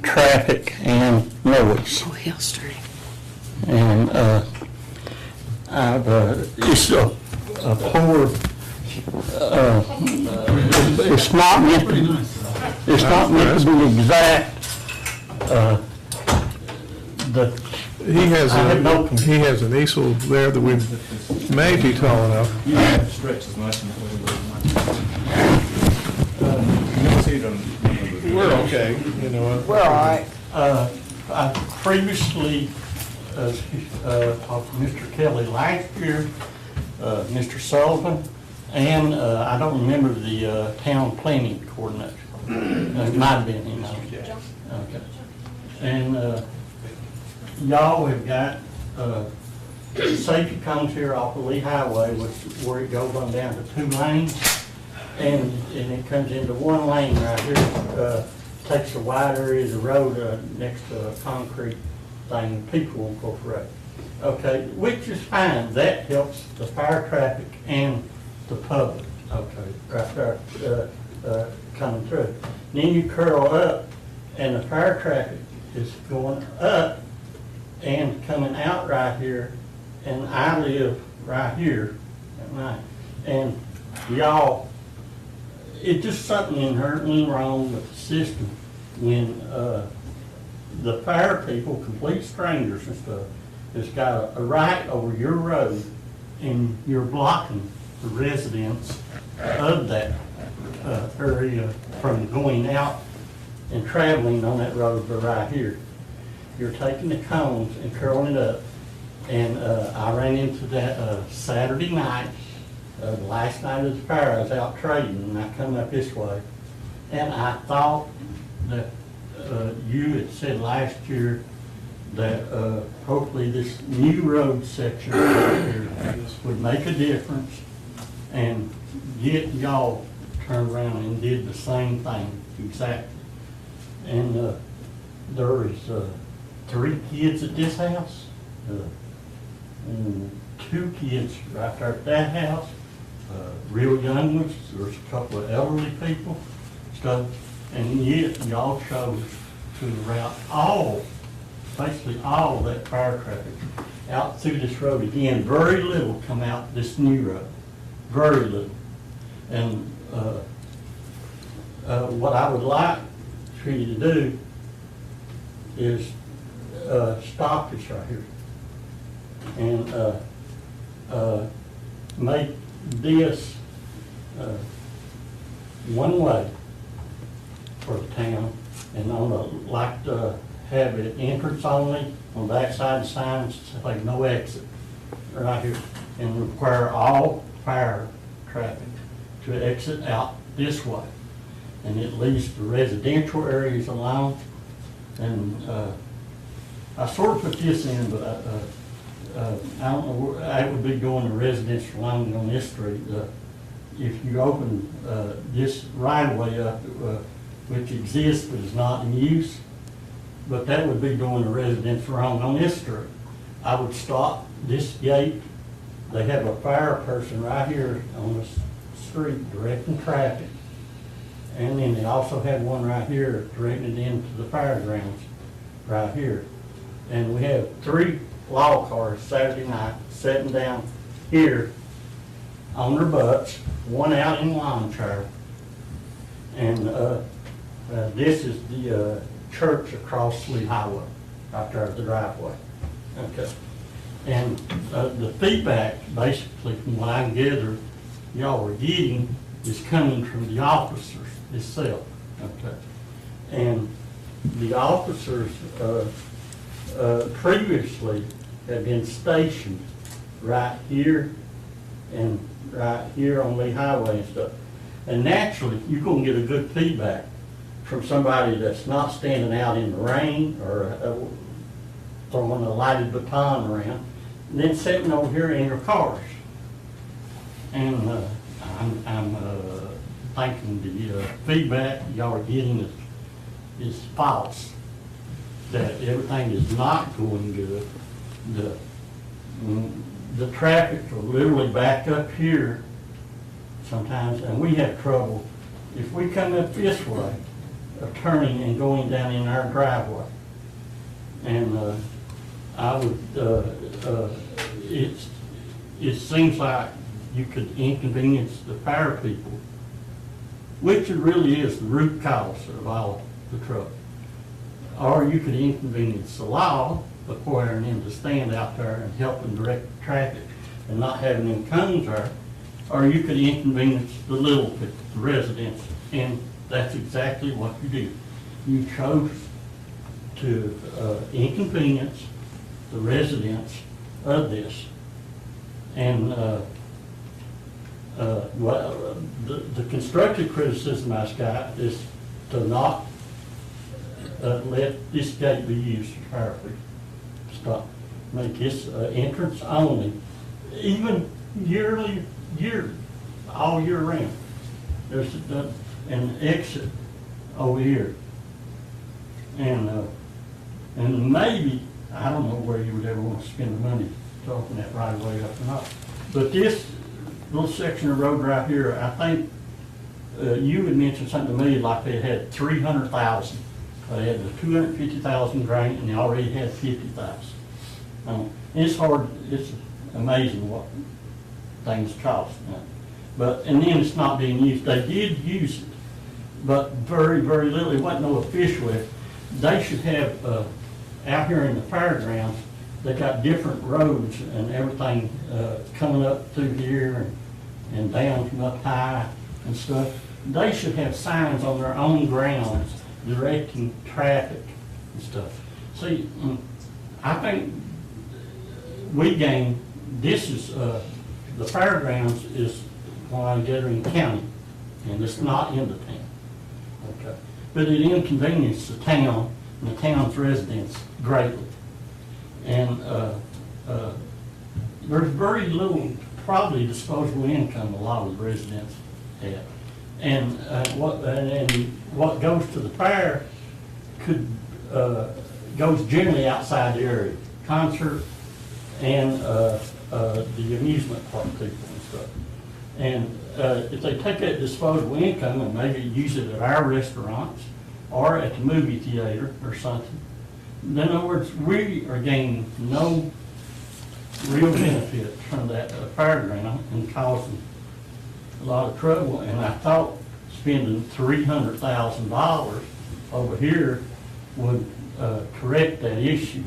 traffic, and noise. Oh, Hill Street. And it's a poor, it's not meant to be exact. He has an easel there that we may be tall enough. You have to stretch as much as we would. You can see it on we're okay, you know. We're all right. I previously talked to Mr. Kelly last year, Mr. Sullivan, and I don't remember the town planning coordinator. It might have been him. Okay. And y'all have got safety comes here off of Lee Highway, which where it goes on down to 2 lanes, and it comes into 1 lane right here. Takes a wide area of the road next to a concrete thing people won't go for it. Okay, which is fine. That helps the fire traffic and the public. Okay, right there coming through. Then you curl up, and the fire traffic is going up and coming out right here, and I live right here at night. And y'all, it's just something inherently wrong with the system when the fire people, complete strangers and stuff, has got a right over your road, and you're blocking the residents of that area from going out and traveling on that road right here. You're taking the cones and curling it up. And I ran into that Saturday night, the last night of the fair. I was out trading, and I come up this way. And I thought that you had said last year that hopefully this new road section right here would make a difference and get y'all turned around and did the same thing exactly. And there is 3 kids at this house, and 2 kids right there at that house, real young ones. There's a couple of elderly people, stuff, and yet y'all chose to route basically all that fire traffic out through this road again. Very little come out this new road, very little. And what I would like for you to do is stop this right here and make this one way for the town, and on the, like to have it entrance only on that side of the signs, like no exit right here, and require all fire traffic to exit out this way. And it leaves the residential areas alone. And I sort of put this in, but I don't know, I would be going to residential alone on this street. If you open this right of way up, which exists but is not in use, but that would be going to residential wrong on this street. I would stop this gate. They have a fire person right here on the street directing traffic. And then they also have one right here directed into the fire grounds right here. And we have 3 law cars Saturday night sitting down here on their butts, one out in lawn chair. And this is the church across Lee Highway, right there at the driveway. Okay. And the feedback, basically, from what I can gather, y'all are getting is coming from the officers itself. Okay. And the officers previously had been stationed right here and right here on Lee Highway and stuff. And naturally, you're going to get a good feedback from somebody that's not standing out in the rain or throwing a lighted baton around, and then sitting over here in your cars. And I'm thinking the feedback y'all are getting is false, that everything is not going good. The traffic will literally back up here sometimes, and we have trouble if we come up this way of turning and going down in our driveway. And I would, it seems like you could inconvenience the fire people, which it really is the root cause of all the trouble. Or you could inconvenience the law, requiring them to stand out there and help them direct the traffic and not having them cones there. Or you could inconvenience the little people, the residents, and that's exactly what you do. you chose to inconvenience the residents of this. And the constructive criticism I've got is to not let this gate be used for traffic stop. Make this entrance only, even all year round. There's an exit over here. And maybe, I don't know where you would ever want to spend the money to open that right away up or not. But this little section of road right here, I think you had mentioned something to me like they had 300,000. They had the 250,000 grant and they already had 50,000. It's hard, it's amazing what things cost. And then it's not being used. They did use it, but very, very little. It wasn't no official. They should have, out here in the fairgrounds, they got different roads and everything coming up through here and down from up high and stuff. They should have signs on their own grounds directing traffic and stuff. See, I think we gain, this is, the fairgrounds is Gathering County, and it's not in the town. Okay. But it inconvenienced the town and the town's residents greatly. And there's very little, probably disposable income a lot of the residents have. And what goes to the fair goes generally outside the area, concert and the amusement park people and stuff. And if they take that disposable income and maybe use it at our restaurants or at the movie theater or something, in other words, we are gaining no real benefit from that fairground and causing a lot of trouble. And I thought spending $300,000 over here would correct that issue.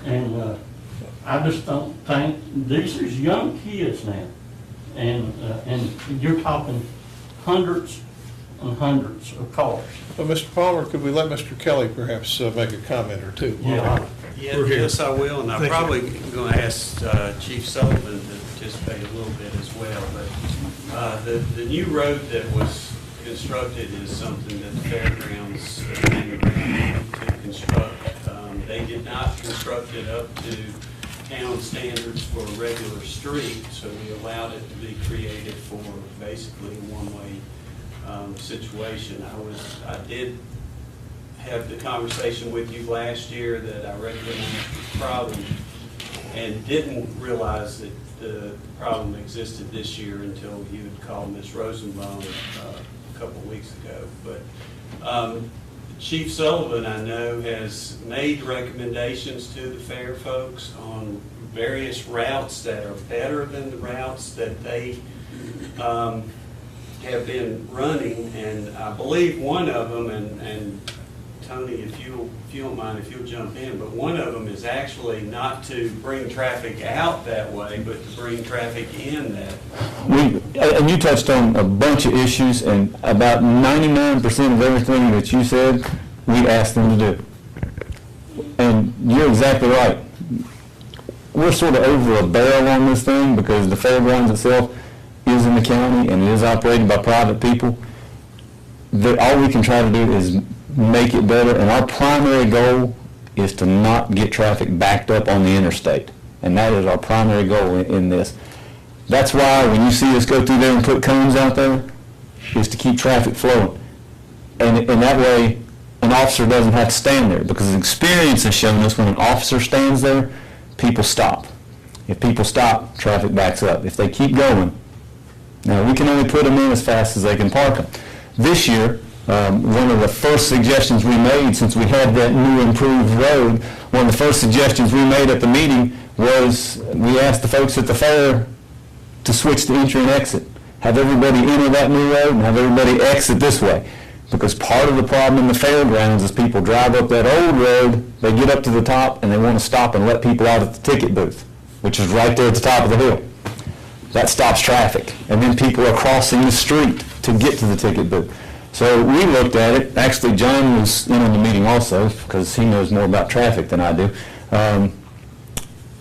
And I just don't think, these are young kids now. And you're talking hundreds and hundreds of cars. Well, Mr. Palmer, could we let Mr. Kelly perhaps make a comment or two? Yeah. Yes, I will, and I'm probably going to ask Chief Sullivan to participate a little bit as well. But the new road that was constructed is something that the fairgrounds came around to construct. They did not construct it up to town standards for a regular street, so we allowed it to be created for basically a one-way situation. I did have the conversation with you last year that I recognized the problem and didn't realize that the problem existed this year until you had called Ms. Rosenbaum a couple of weeks ago. But Chief Sullivan, I know, has made recommendations to the fair folks on various routes that are better than the routes that they have been running, and I believe one of them, and Tony, if you don't mind, if you'll jump in, but one of them is actually not to bring traffic out that way, but to bring traffic in that way. And you touched on a bunch of issues, and about 99% of everything that you said, we asked them to do. And you're exactly right. We're sort of over a barrel on this thing because the fairgrounds itself is in the county and it is operated by private people. All we can try to do is make it better, and our primary goal is to not get traffic backed up on the interstate. And that is our primary goal in this. That's why when you see us go through there and put cones out there, is to keep traffic flowing. And that way, an officer doesn't have to stand there, because experience has shown us when an officer stands there, people stop. If people stop, traffic backs up. If they keep going, now we can only put them in as fast as they can park them. This year, one of the first suggestions we made, since we had that new improved road, one of the first suggestions we made at the meeting was we asked the folks at the fair to switch the entry and exit. Have everybody enter that new road and have everybody exit this way. Because part of the problem in the fairgrounds is people drive up that old road, they get up to the top, and they want to stop and let people out at the ticket booth, which is right there at the top of the hill. That stops traffic. And then people are crossing the street to get to the ticket booth. So we looked at it. Actually, John was in on the meeting also because he knows more about traffic than I do.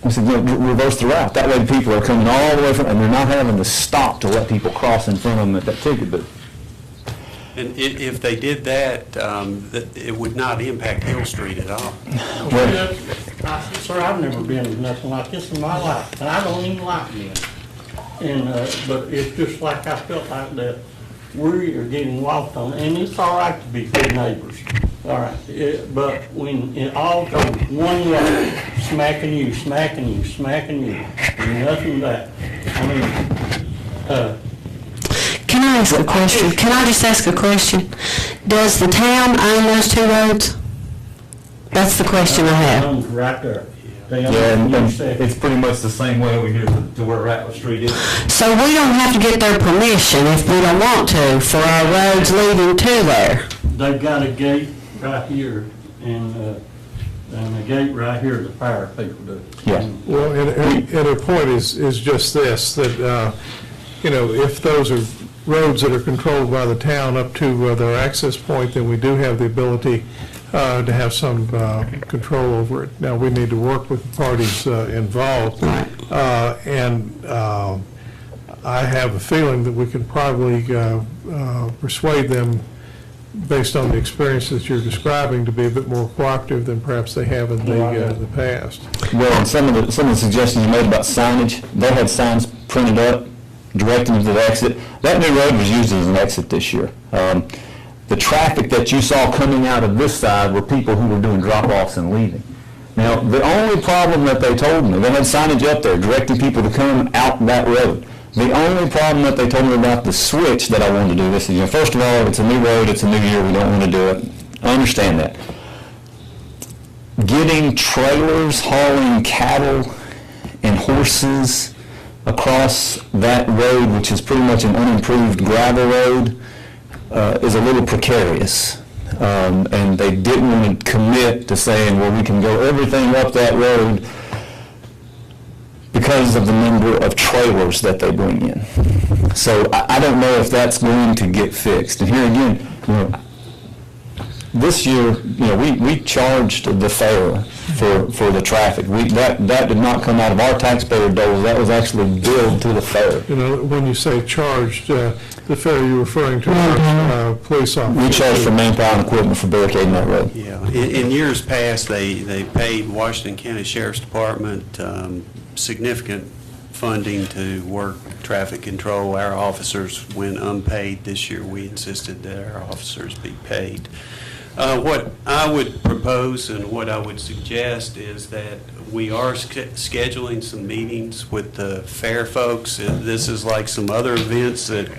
We said, reverse the route. That way people are coming all the way from, and they're not having to stop to let people cross in front of them at that ticket booth. And if they did that, it would not impact Hill Street at all. Sir, I've never been in nothing like this in my life, and I don't even like men. And, but it's just like I felt like that we are getting walked on, and it's all right to be good neighbors, all right. But when it all goes one way, smacking you, and nothing that, I mean, Can I ask a question? Can I just ask a question? Does the town own those two roads? That's the question I have. right there. Yeah, and it's pretty much the same way over here to where Rattler Street is. So we don't have to get their permission if we don't want to for our roads leading to there? They've got a gate right here and a gate right here the fire people do. Yeah. Well, and her point is just this, that, if those are roads that are controlled by the town up to their access point, then we do have the ability to have some control over it. Now, we need to work with the parties involved. And I have a feeling that we can probably persuade them, based on the experience that you're describing, to be a bit more cooperative than perhaps they have in the past. Well, and some of the suggestions you made about signage, they had signs printed up directing them to the exit. That new road was used as an exit this year. The traffic that you saw coming out of this side were people who were doing drop-offs and leaving. Now, the only problem that they told me, they had signage up there directing people to come out that road. The only problem that they told me about the switch that I wanted to do, they said, first of all, it's a new road, it's a new year, we don't want to do it. I understand that. Getting trailers hauling cattle and horses across that road, which is pretty much an unimproved gravel road, is a little precarious. And they didn't want to commit to saying, well, we can go everything up that road because of the number of trailers that they bring in. So I don't know if that's going to get fixed. And here again, this year, we charged the fare for the traffic. That did not come out of our taxpayer dollars. That was actually billed to the fare. When you say charged, the fare you're referring to are police officers. We charged for manpower and equipment for barricading that road. Yeah. In years past, they paid Washington County Sheriff's Department significant funding to work traffic control. Our officers went unpaid. This year, we insisted that our officers be paid. What I would propose and what I would suggest is that we are scheduling some meetings with the fair folks. This is like some other events that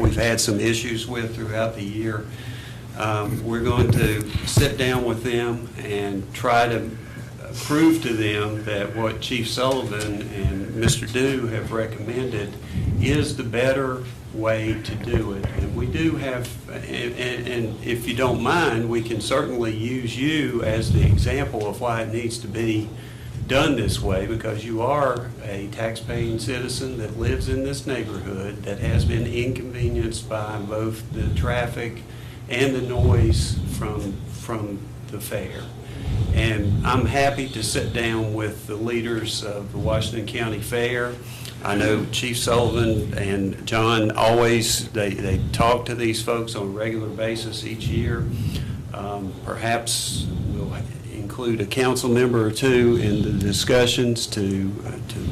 we've had some issues with throughout the year. We're going to sit down with them and try to prove to them that what Chief Sullivan and Mr. Dew have recommended is the better way to do it. And we do have, and if you don't mind, we can certainly use you as the example of why it needs to be done this way, because you are a tax-paying citizen that lives in this neighborhood that has been inconvenienced by both the traffic and the noise from the fair. And I'm happy to sit down with the leaders of the Washington County Fair. I know Chief Sullivan and John always, they talk to these folks on a regular basis each year. Perhaps we'll include a council member or two in the discussions to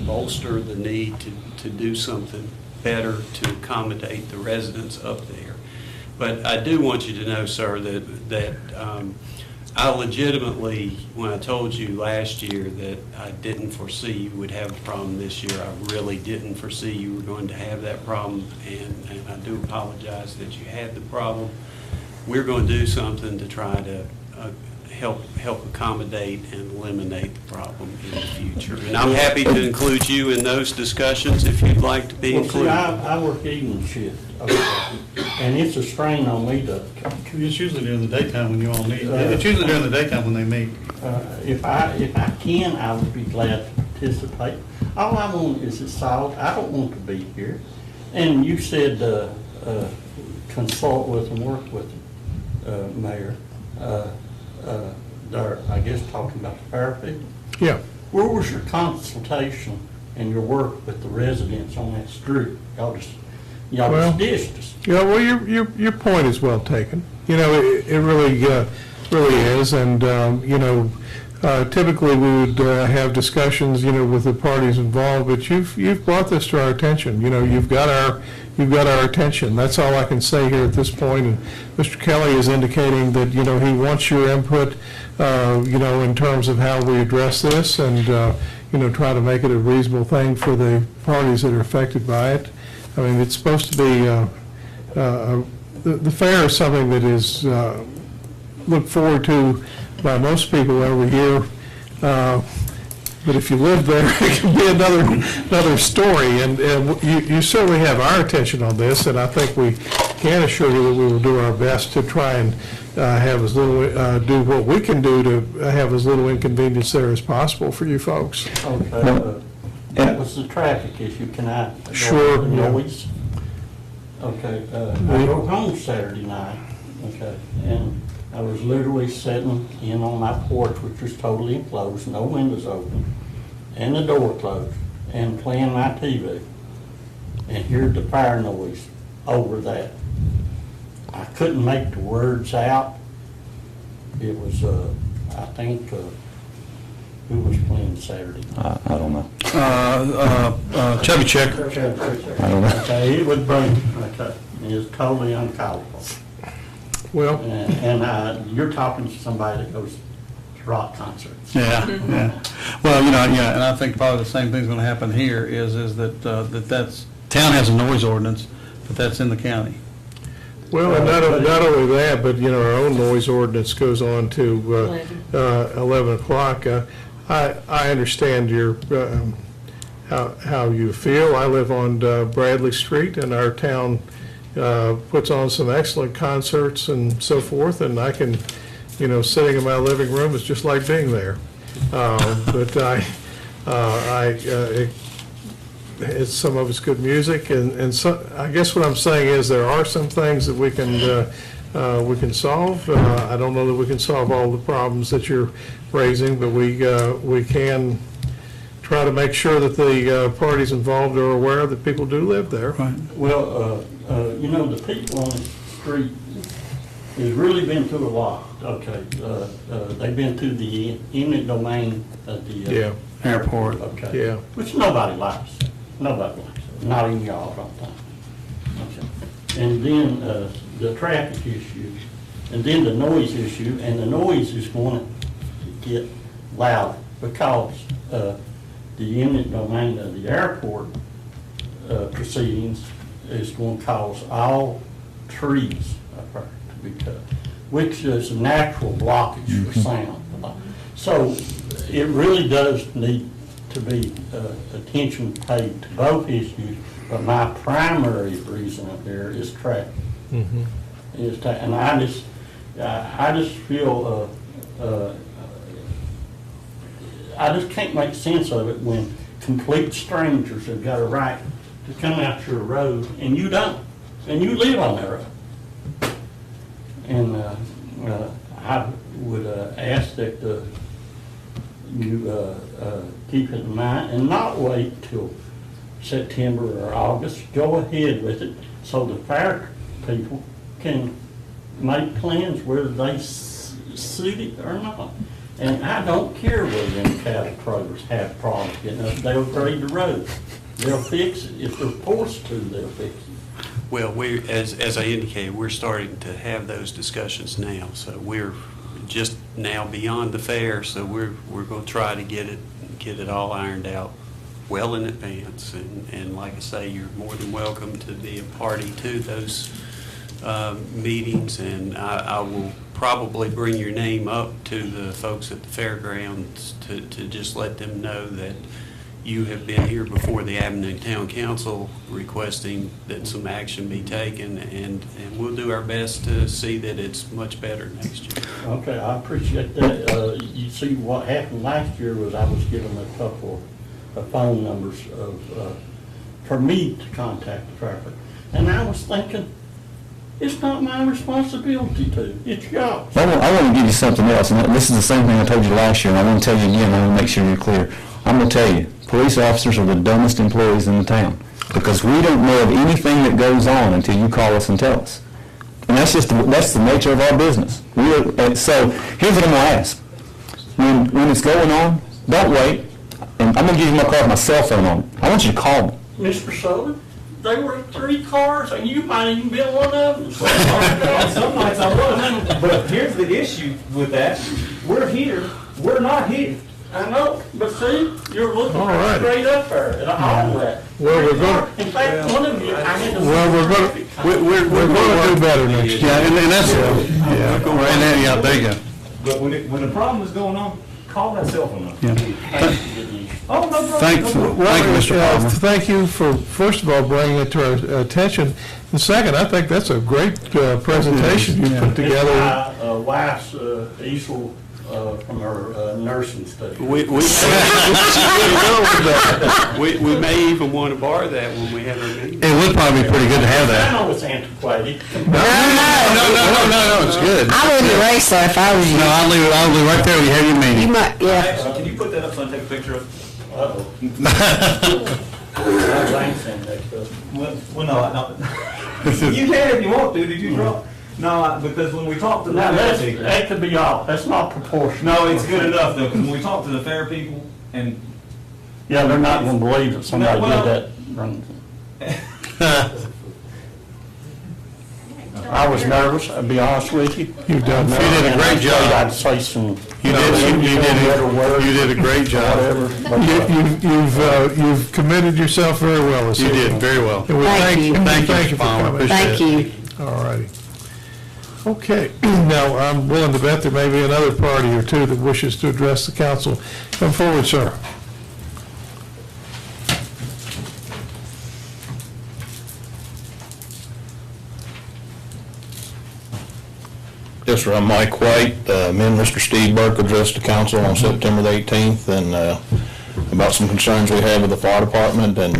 bolster the need to do something better to accommodate the residents up there. But I do want you to know, sir, that I legitimately, when I told you last year that I didn't foresee you would have a problem this year, I really didn't foresee you were going to have that problem, and I do apologize that you had the problem. We're going to do something to try to help accommodate and eliminate the problem in the future. And I'm happy to include you in those discussions if you'd like to be included. See, I work evening shift, and it's a strain on me to. It's usually during the daytime when you all meet. It's usually during the daytime when they meet. If I can, I would be glad to participate. All I want is a solid. I don't want to be here. And you said consult with and work with them, Mayor. They're, I guess, talking about the fire people. Yeah. Where was your consultation and your work with the residents on that street? Y'all just dished us. Yeah, well, your point is well taken. You know, it really is, and typically we would have discussions, with the parties involved. But you've brought this to our attention. You've got our attention. That's all I can say here at this point. And Mr. Kelly is indicating that he wants your input, in terms of how we address this, and try to make it a reasonable thing for the parties that are affected by it. I mean, it's supposed to be the fair is something that is looked forward to by most people every year. But if you live there, it can be another story. And you certainly have our attention on this, and I think we can assure you that we will do our best to try and have as little, do what we can do to have as little inconvenience there as possible for you folks. Okay. That was the traffic issue. Can I? Sure. Noise? Okay. I drove home Saturday night. Okay. And I was literally sitting in on my porch, which was totally enclosed, no windows open, and the door closed, and playing my TV, and heard the fire noise over that. I couldn't make the words out. It was, I think, who was playing Saturday night? I don't know. Chubby Check. I don't know. Okay, it was brilliant. Okay. It was totally uncalled for. Well, and you're talking to somebody that goes to rock concerts. Yeah, yeah. Well, and I think probably the same thing's going to happen here is that that's town has a noise ordinance, but that's in the county. Well, and not only that, but our own noise ordinance goes on to 11 o'clock. I understand your how you feel. I live on Bradley Street, and our town puts on some excellent concerts and so forth, and I can, sitting in my living room is just like being there. But it's some of it's good music, and so I guess what I'm saying is there are some things that we can solve. I don't know that we can solve all the problems that you're raising, but we can try to make sure that the parties involved are aware that people do live there. Right. Well, the people on the street has really been through a lot. Okay, they've been through the eminent domain of the airport. Okay. Yeah. Which nobody likes. Nobody likes it. Not even y'all, I don't think. Okay. And then the traffic issue, and then the noise issue, and the noise is going to get loud because the eminent domain of the airport proceedings is going to cause all trees up there to be cut, which is a natural blockage for sound. So it really does need to be attention paid to both issues, but my primary reason up there is traffic. Mm-hmm. And I just feel I just can't make sense of it when complete strangers have got a right to come out your road and you don't, and you live on that road. And I would ask that you keep it in mind and not wait till September or August. Go ahead with it so the fire people can make plans whether they suit it or not. And I don't care whether them cattle trailers have problems getting up. They'll grade the road. They'll fix it. If they're forced to, they'll fix it. Well, as I indicated, we're starting to have those discussions now. So we're just now beyond the fair. So we're going to try to get it all ironed out well in advance. And like I say, you're more than welcome to be a party to those meetings. And I will probably bring your name up to the folks at the fairgrounds to just let them know that you have been here before the Abingdon Town Council requesting that some action be taken, and we'll do our best to see that it's much better next year. Okay, I appreciate that. You see, what happened last year was I was given a couple of phone numbers for me to contact the traffic. And I was thinking, it's not my responsibility to, it's y'all's. I want to give you something else, and this is the same thing I told you last year, and I want to tell you again, I want to make sure you're clear. I'm going to tell you, police officers are the dumbest employees in the town, because we don't know of anything that goes on until you call us and tell us. And that's the nature of our business. So here's what I'm going to ask. When it's going on, don't wait, and I'm going to give you my card with my cell phone on it. I want you to call me. Mr. Sullivan, they were 3 cars, and you might even be one of them. Some nights I was, but here's the issue with that. We're here, we're not here. I know, but see, you're looking All right. straight up there, and all that. Well, we're going In fact, one of you, I had to... Well, we're going to do better next year. Yeah, and that's, yeah, there you go. But when the problem is going on, call that cell phone number. Yeah. Oh, no problem. Thank you, Mr. Palmer. Thank you for, first of all, bringing it to our attention. And second, I think that's a great presentation you put together. It's my wife's easel from her nursing study. We may even want to borrow that when we have our meeting. It would probably be pretty good to have I that. know it's antiquated. No, it's good. I wouldn't erase that if I was you. No, I'll leave it right there when you have your meeting. You might, yeah. Actually, can you put that up so I can take a picture of it? Uh-oh. Well, no. You can if you want to. Did you draw? No, because when we talk to the Now, fair people, that could be off, that's not proportional. no, it's good enough though. Because when we talk to the fair people, and Yeah, they're not gonna believe that somebody No, well- did that. I was nervous, I'll be honest with you. You've done, You did a great job. I'd say some. You did a great job. you've committed yourself very well this You evening. did, very well. And we Thank you. Thank Mr. you for Palmer. coming. Appreciate Thank it. you. All righty. Okay, now, I'm willing to bet there may be another party or two that wishes to address the council. Come forward, sir. Yes, sir, I'm Mike White. Me and Mr. Steve Burke addressed the council on September the 18th and about some concerns we had with the fire department, and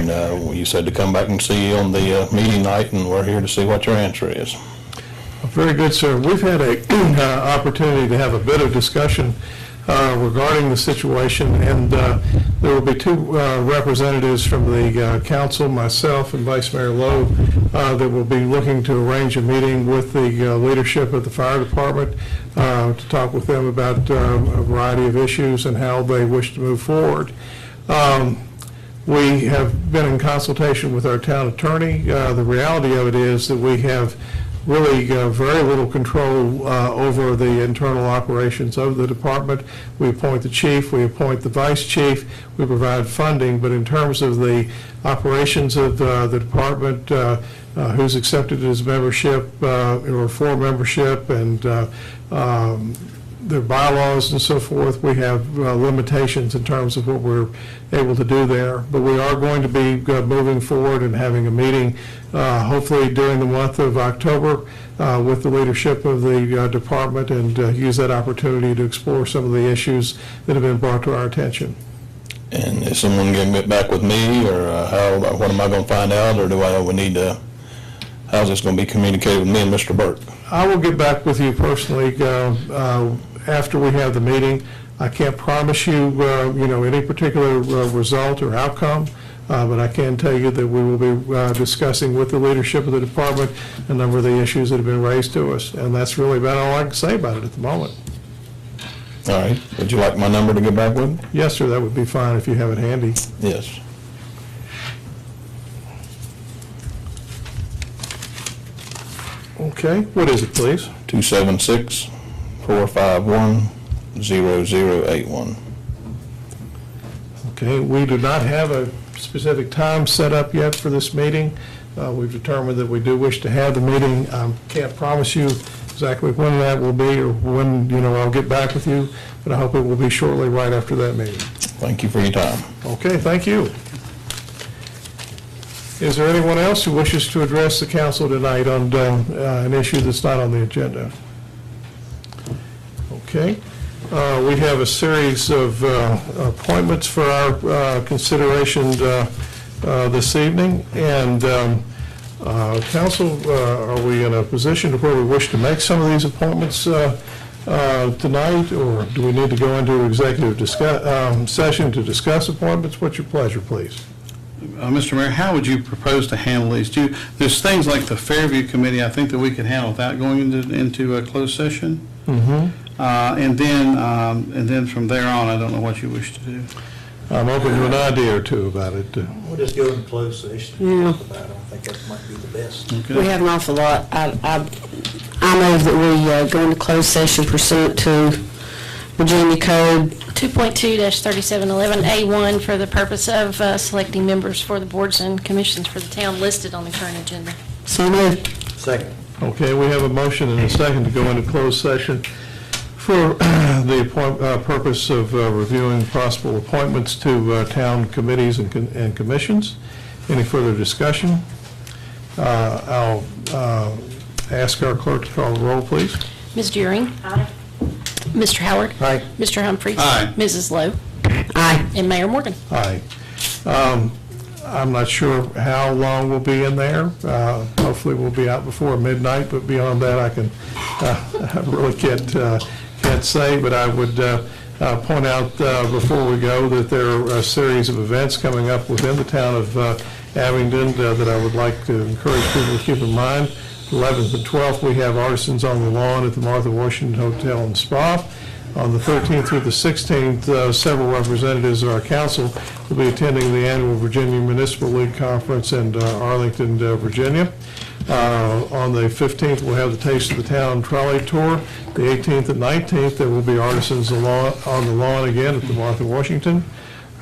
you said to come back and see you on the meeting night, and we're here to see what your answer is. Very good, sir. We've had a opportunity to have a bit of discussion regarding the situation, and there will be 2 representatives from the council, myself and Vice Mayor Lowe, that will be looking to arrange a meeting with the leadership of the fire department to talk with them about a variety of issues and how they wish to move forward. We have been in consultation with our town attorney. The reality of it is that we have really very little control over the internal operations of the department. We appoint the chief, we appoint the vice chief, we provide funding, but in terms of the operations of the department, who's accepted as membership or for membership, and their bylaws and so forth, we have limitations in terms of what we're able to do there. But we are going to be moving forward and having a meeting hopefully during the month of October with the leadership of the department, and use that opportunity to explore some of the issues that have been brought to our attention. And is someone going to get back with me, or what am I going to find out, or we need to, how's this going to be communicated with me and Mr. Burke? I will get back with you personally after we have the meeting. I can't promise you, any particular result or outcome, but I can tell you that we will be discussing with the leadership of the department a number of the issues that have been raised to us, and that's really about all I can say about it at the moment. All right. Would you like my number to get back with? Yes, sir, that would be fine if you have it handy. Yes. Okay, what is it, please? 276-451-0081. Okay, we do not have a specific time set up yet for this meeting. We've determined that we do wish to have the meeting. Can't promise you exactly when that will be or when, I'll get back with you, but I hope it will be shortly right after that meeting. Thank you for your time. Okay, thank you. Is there anyone else who wishes to address the council tonight on an issue that's not on the agenda? Okay. We have a series of appointments for our consideration this evening, and Council, are we in a position to where we wish to make some of these appointments tonight, or do we need to go into executive session to discuss appointments? What's your pleasure, please? Mr. Mayor, how would you propose to handle these? There's things like the Fairview Committee, I think that we can handle without going into a closed session. Mm-hmm. And then from there on, I don't know what you wish to do. I'm open to an idea or two about it. We'll just go into closed session and talk about it. I think that might be the best. Okay. We have an awful lot. I move that we go into closed session pursuant to Virginia Code 2.2-3711A1 for the purpose of selecting members for the boards and commissions for the town listed on the current agenda. So moved. Second. Okay, we have a motion and a second to go into closed session for the purpose of reviewing possible appointments to town committees and commissions. Any further discussion? I'll ask our clerk to call the roll, please. Ms. Deering? Aye. Mr. Howard? Aye. Mr. Humphries? Aye. Mrs. Lowe? Aye. And Mayor Morgan? Aye. I'm not sure how long we'll be in there. Hopefully we'll be out before midnight, but beyond that I really can't say, but I would point out before we go that there are a series of events coming up within the town of Abingdon that I would like to encourage people to keep in mind. 11th and 12th, we have Artisans on the Lawn at the Martha Washington Hotel and Spa. On the 13th through the 16th, several representatives of our council will be attending the annual Virginia Municipal League Conference in Arlington, Virginia. On the 15th, we'll have the Taste of the Town Trolley Tour. The 18th and 19th, there will be Artisans on the Lawn again at the Martha Washington.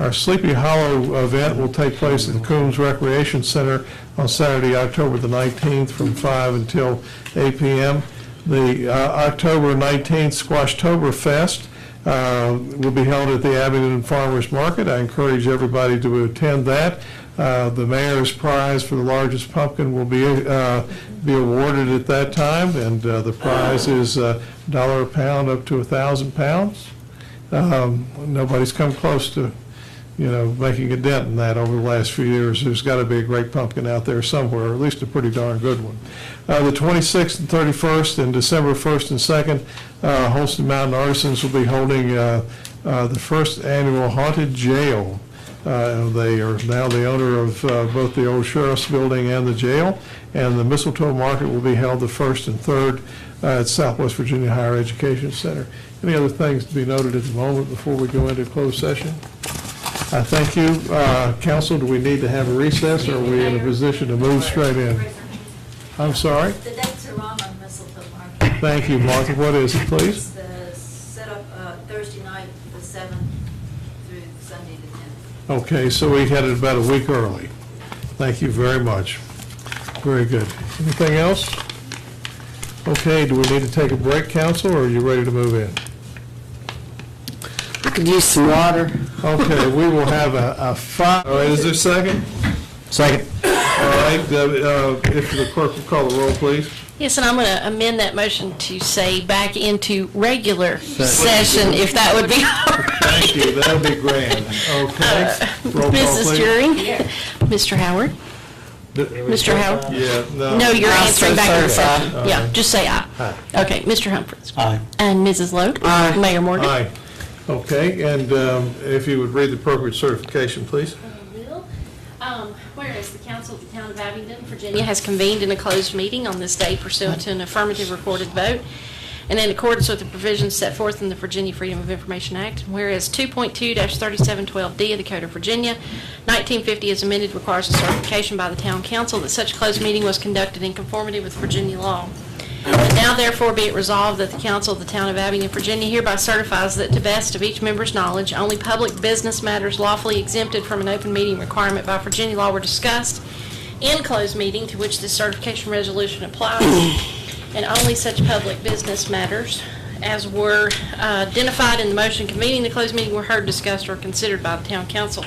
Our Sleepy Hollow event will take place at the Coombs Recreation Center on Saturday, October the 19th from 5 until 8 p.m. The October 19th Squashtoberfest will be held at the Abingdon Farmers Market. I encourage everybody to attend that. The mayor's prize for the largest pumpkin will be awarded at that time, and the prize is $1 a pound up to 1,000 pounds. Nobody's come close to making a dent in that over the last few years. There's got to be a great pumpkin out there somewhere, or at least a pretty darn good one. The 26th and 31st and December 1st and 2nd, Holston Mountain Artisans will be holding the first annual Haunted Jail. They are now the owner of both the old sheriff's building and the jail, and the Mistletoe Market will be held the 1st and 3rd at Southwest Virginia Higher Education Center. Any other things to be noted at the moment before we go into closed session? Thank you. Council, do we need to have a recess, or are we in a position to move straight in? I'm sorry? The dates are wrong on Mistletoe Market. Thank you, Martha. What is it, please? It's the setup Thursday night, the 7th through Sunday the 10th. Okay, so we had it about a week early. Thank you very much. Very good. Anything else? Okay, do we need to take a break, Council, or are you ready to move in? I could use some water. Okay, we will have a five. All right, is there a second? Second. All right, if the clerk will call the roll, please. Yes, and I'm going to amend that motion to say back into regular session, if that would be all right. Thank you, that would be grand. Okay. Roll call, Mrs. please. Deering? Mr. Howard? Mr. Howard? Yeah, no. No, you're answering back to the session. All Yeah, right. just say aye. Aye. Okay, Mr. Humphries? Aye. And Mrs. Lowe? Aye. Mayor Morgan? Aye. Okay, and if you would read the appropriate certification, please. Whereas the council of the town of Abingdon, Virginia has convened in a closed meeting on this day pursuant to an affirmative recorded vote and in accordance with the provisions set forth in the Virginia Freedom of Information Act. Whereas 2.2-3712D of the Code of Virginia, 1950 as amended, requires a certification by the town council that such closed meeting was conducted in conformity with Virginia law. And now therefore be it resolved that the council of the town of Abingdon, Virginia hereby certifies that to best of each member's knowledge, only public business matters lawfully exempted from an open meeting requirement by Virginia law were discussed in closed meeting to which this certification resolution applies, and only such public business matters as were identified in the motion convening the closed meeting were heard, discussed, or considered by the town council.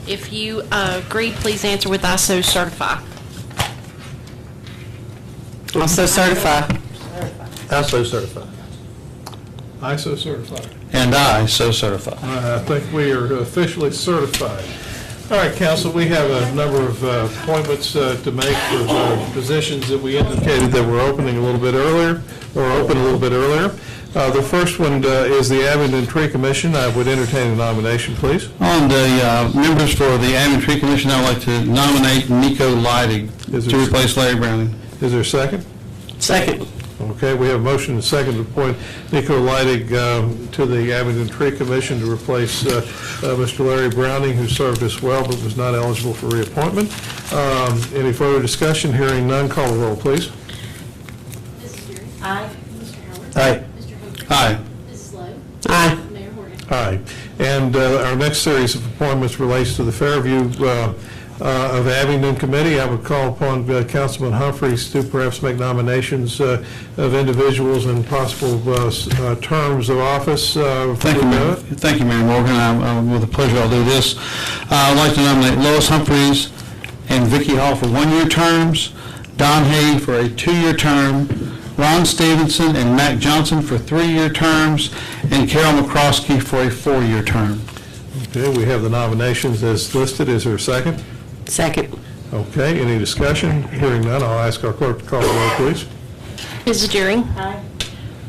If you agree, please answer with "I so certify." Also certify. I so certify. I so certify. And I so certify. I think we are officially certified. All right, council, we have a number of appointments to make for positions that we indicated that were opening a little bit earlier, or open a little bit earlier. The first one is the Abingdon Tree Commission. I would entertain a nomination, please. On the members for the Abingdon Tree Commission, I'd like to nominate Nico Leidig to replace Larry Browning. Is there a second? Second. Okay, we have a motion and a second to appoint Nico Leidig to the Abingdon Tree Commission to replace Mr. Larry Browning, who served us well but was not eligible for reappointment. Any further discussion? Hearing none, call the roll, please. Mrs. Berry? Aye. Mr. Howard? Aye. Mr. Humphrey? Aye. Mrs. Lowe? Aye. Mayor Morgan? Aye. And our next series of appointments relates to the Fairview of Abingdon Committee. I would call upon Councilman Humphreys to perhaps make nominations of individuals and possible terms of office. Thank you, Mayor. Thank you, Mayor Morgan. With a pleasure, I'll do this. I'd like to nominate Lois Humphreys and Vicki Hall for 1-year terms, Don Hay for a 2-year term, Ron Stevenson and Mac Johnson for 3-year terms, and Carol McCroskey for a 4-year term. Okay, we have the nominations as listed. Is there a second? Second. Okay, any discussion? Hearing none, I'll ask our clerk to call the roll, please. Mrs. Deering? Aye.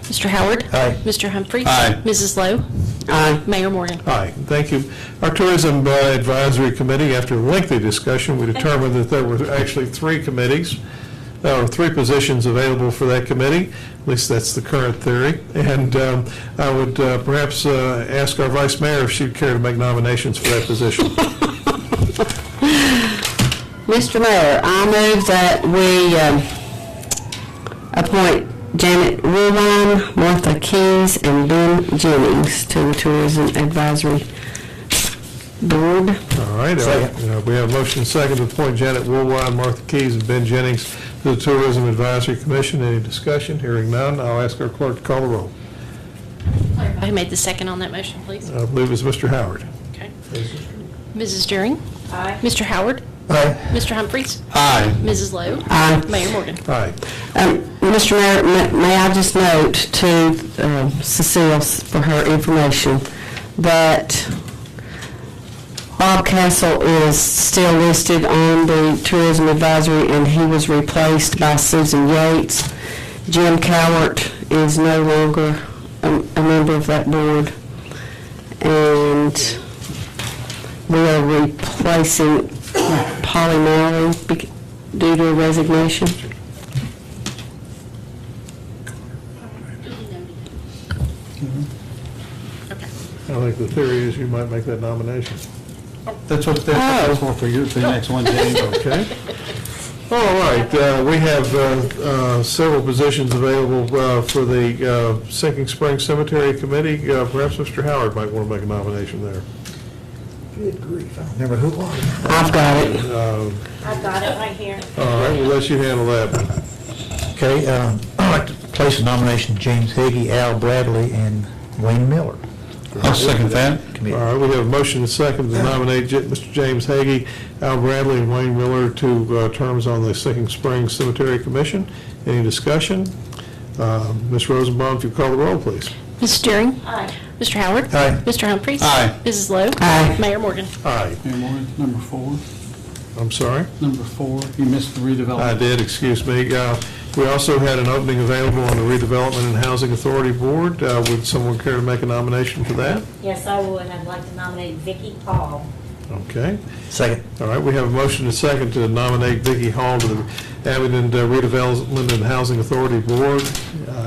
Mr. Howard? Aye. Mr. Humphreys? Aye. Mrs. Lowe? Aye. Mayor Morgan? Aye, thank you. Our Tourism Advisory Committee, after lengthy discussion, we determined that there were actually 3 committees, or 3 positions available for that committee. At least that's the current theory. And I would perhaps ask our Vice Mayor if she'd care to make nominations for that position. Mr. Mayor, I move that we appoint Janet Woolwine, Martha Keys, and Ben Jennings to the Tourism Advisory Board. All right, we have a motion and second to appoint Janet Woolwine, Martha Keys, and Ben Jennings to the Tourism Advisory Commission. Any discussion? Hearing none, I'll ask our clerk to call the roll. Clarify who made the second on that motion, please. I believe it's Mr. Howard. Okay. Mrs. Deering? Aye. Mr. Howard? Aye. Mr. Humphreys? Aye. Mrs. Lowe? Aye. Mayor Morgan? Aye. Mr. Mayor, may I just note to Cecile for her information that Bob Castle is still listed on the Tourism Advisory, and he was replaced by Susan Yates. Jim Cowart is no longer a member of that board, and we are replacing Polly Malley due to a resignation. I think the theory is you might make that nomination. That's what that's for you, for the next one, James. Okay. All right, we have several positions available for the Sinking Spring Cemetery Committee. Perhaps Mr. Howard might want to make a nomination there. Good grief, I don't remember who it was. I've got it. I've got it right here. All right, we'll let you handle that. Okay, I'd like to place a nomination James Hagee, Al Bradley, and Wayne Miller. I'll second that. All right, we have a motion and a second to nominate Mr. James Hagee, Al Bradley, and Wayne Miller to terms on the Sinking Spring Cemetery Commission. Any discussion? Ms. Rosenbaum, if you call the roll, please. Mrs. Deering? Aye. Mr. Howard? Aye. Mr. Humphreys? Aye. Mrs. Lowe? Aye. Mayor Morgan? Aye. Mayor Morgan, number 4. I'm sorry? Number 4, you missed the redevelopment. I did, excuse me. We also had an opening available on the Redevelopment and Housing Authority Board. Would someone care to make a nomination for that? Yes, I would. I'd like to nominate Vicki Hall. Okay. Second. All right, we have a motion and a second to nominate Vicki Hall to the Abingdon Redevelopment and Housing Authority Board.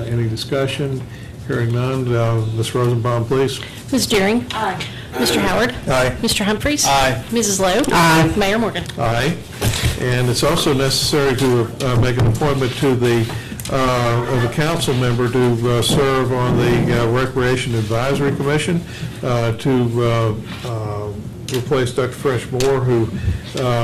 Any discussion? Hearing none, Ms. Rosenbaum, please. Ms. Deering? Aye. Mr. Howard? Aye. Mr. Humphreys? Aye. Mrs. Lowe? Aye. Mayor Morgan? Aye. And it's also necessary to make an appointment to of a council member to serve on the Recreation Advisory Commission to replace Dr. Fresh Moore, who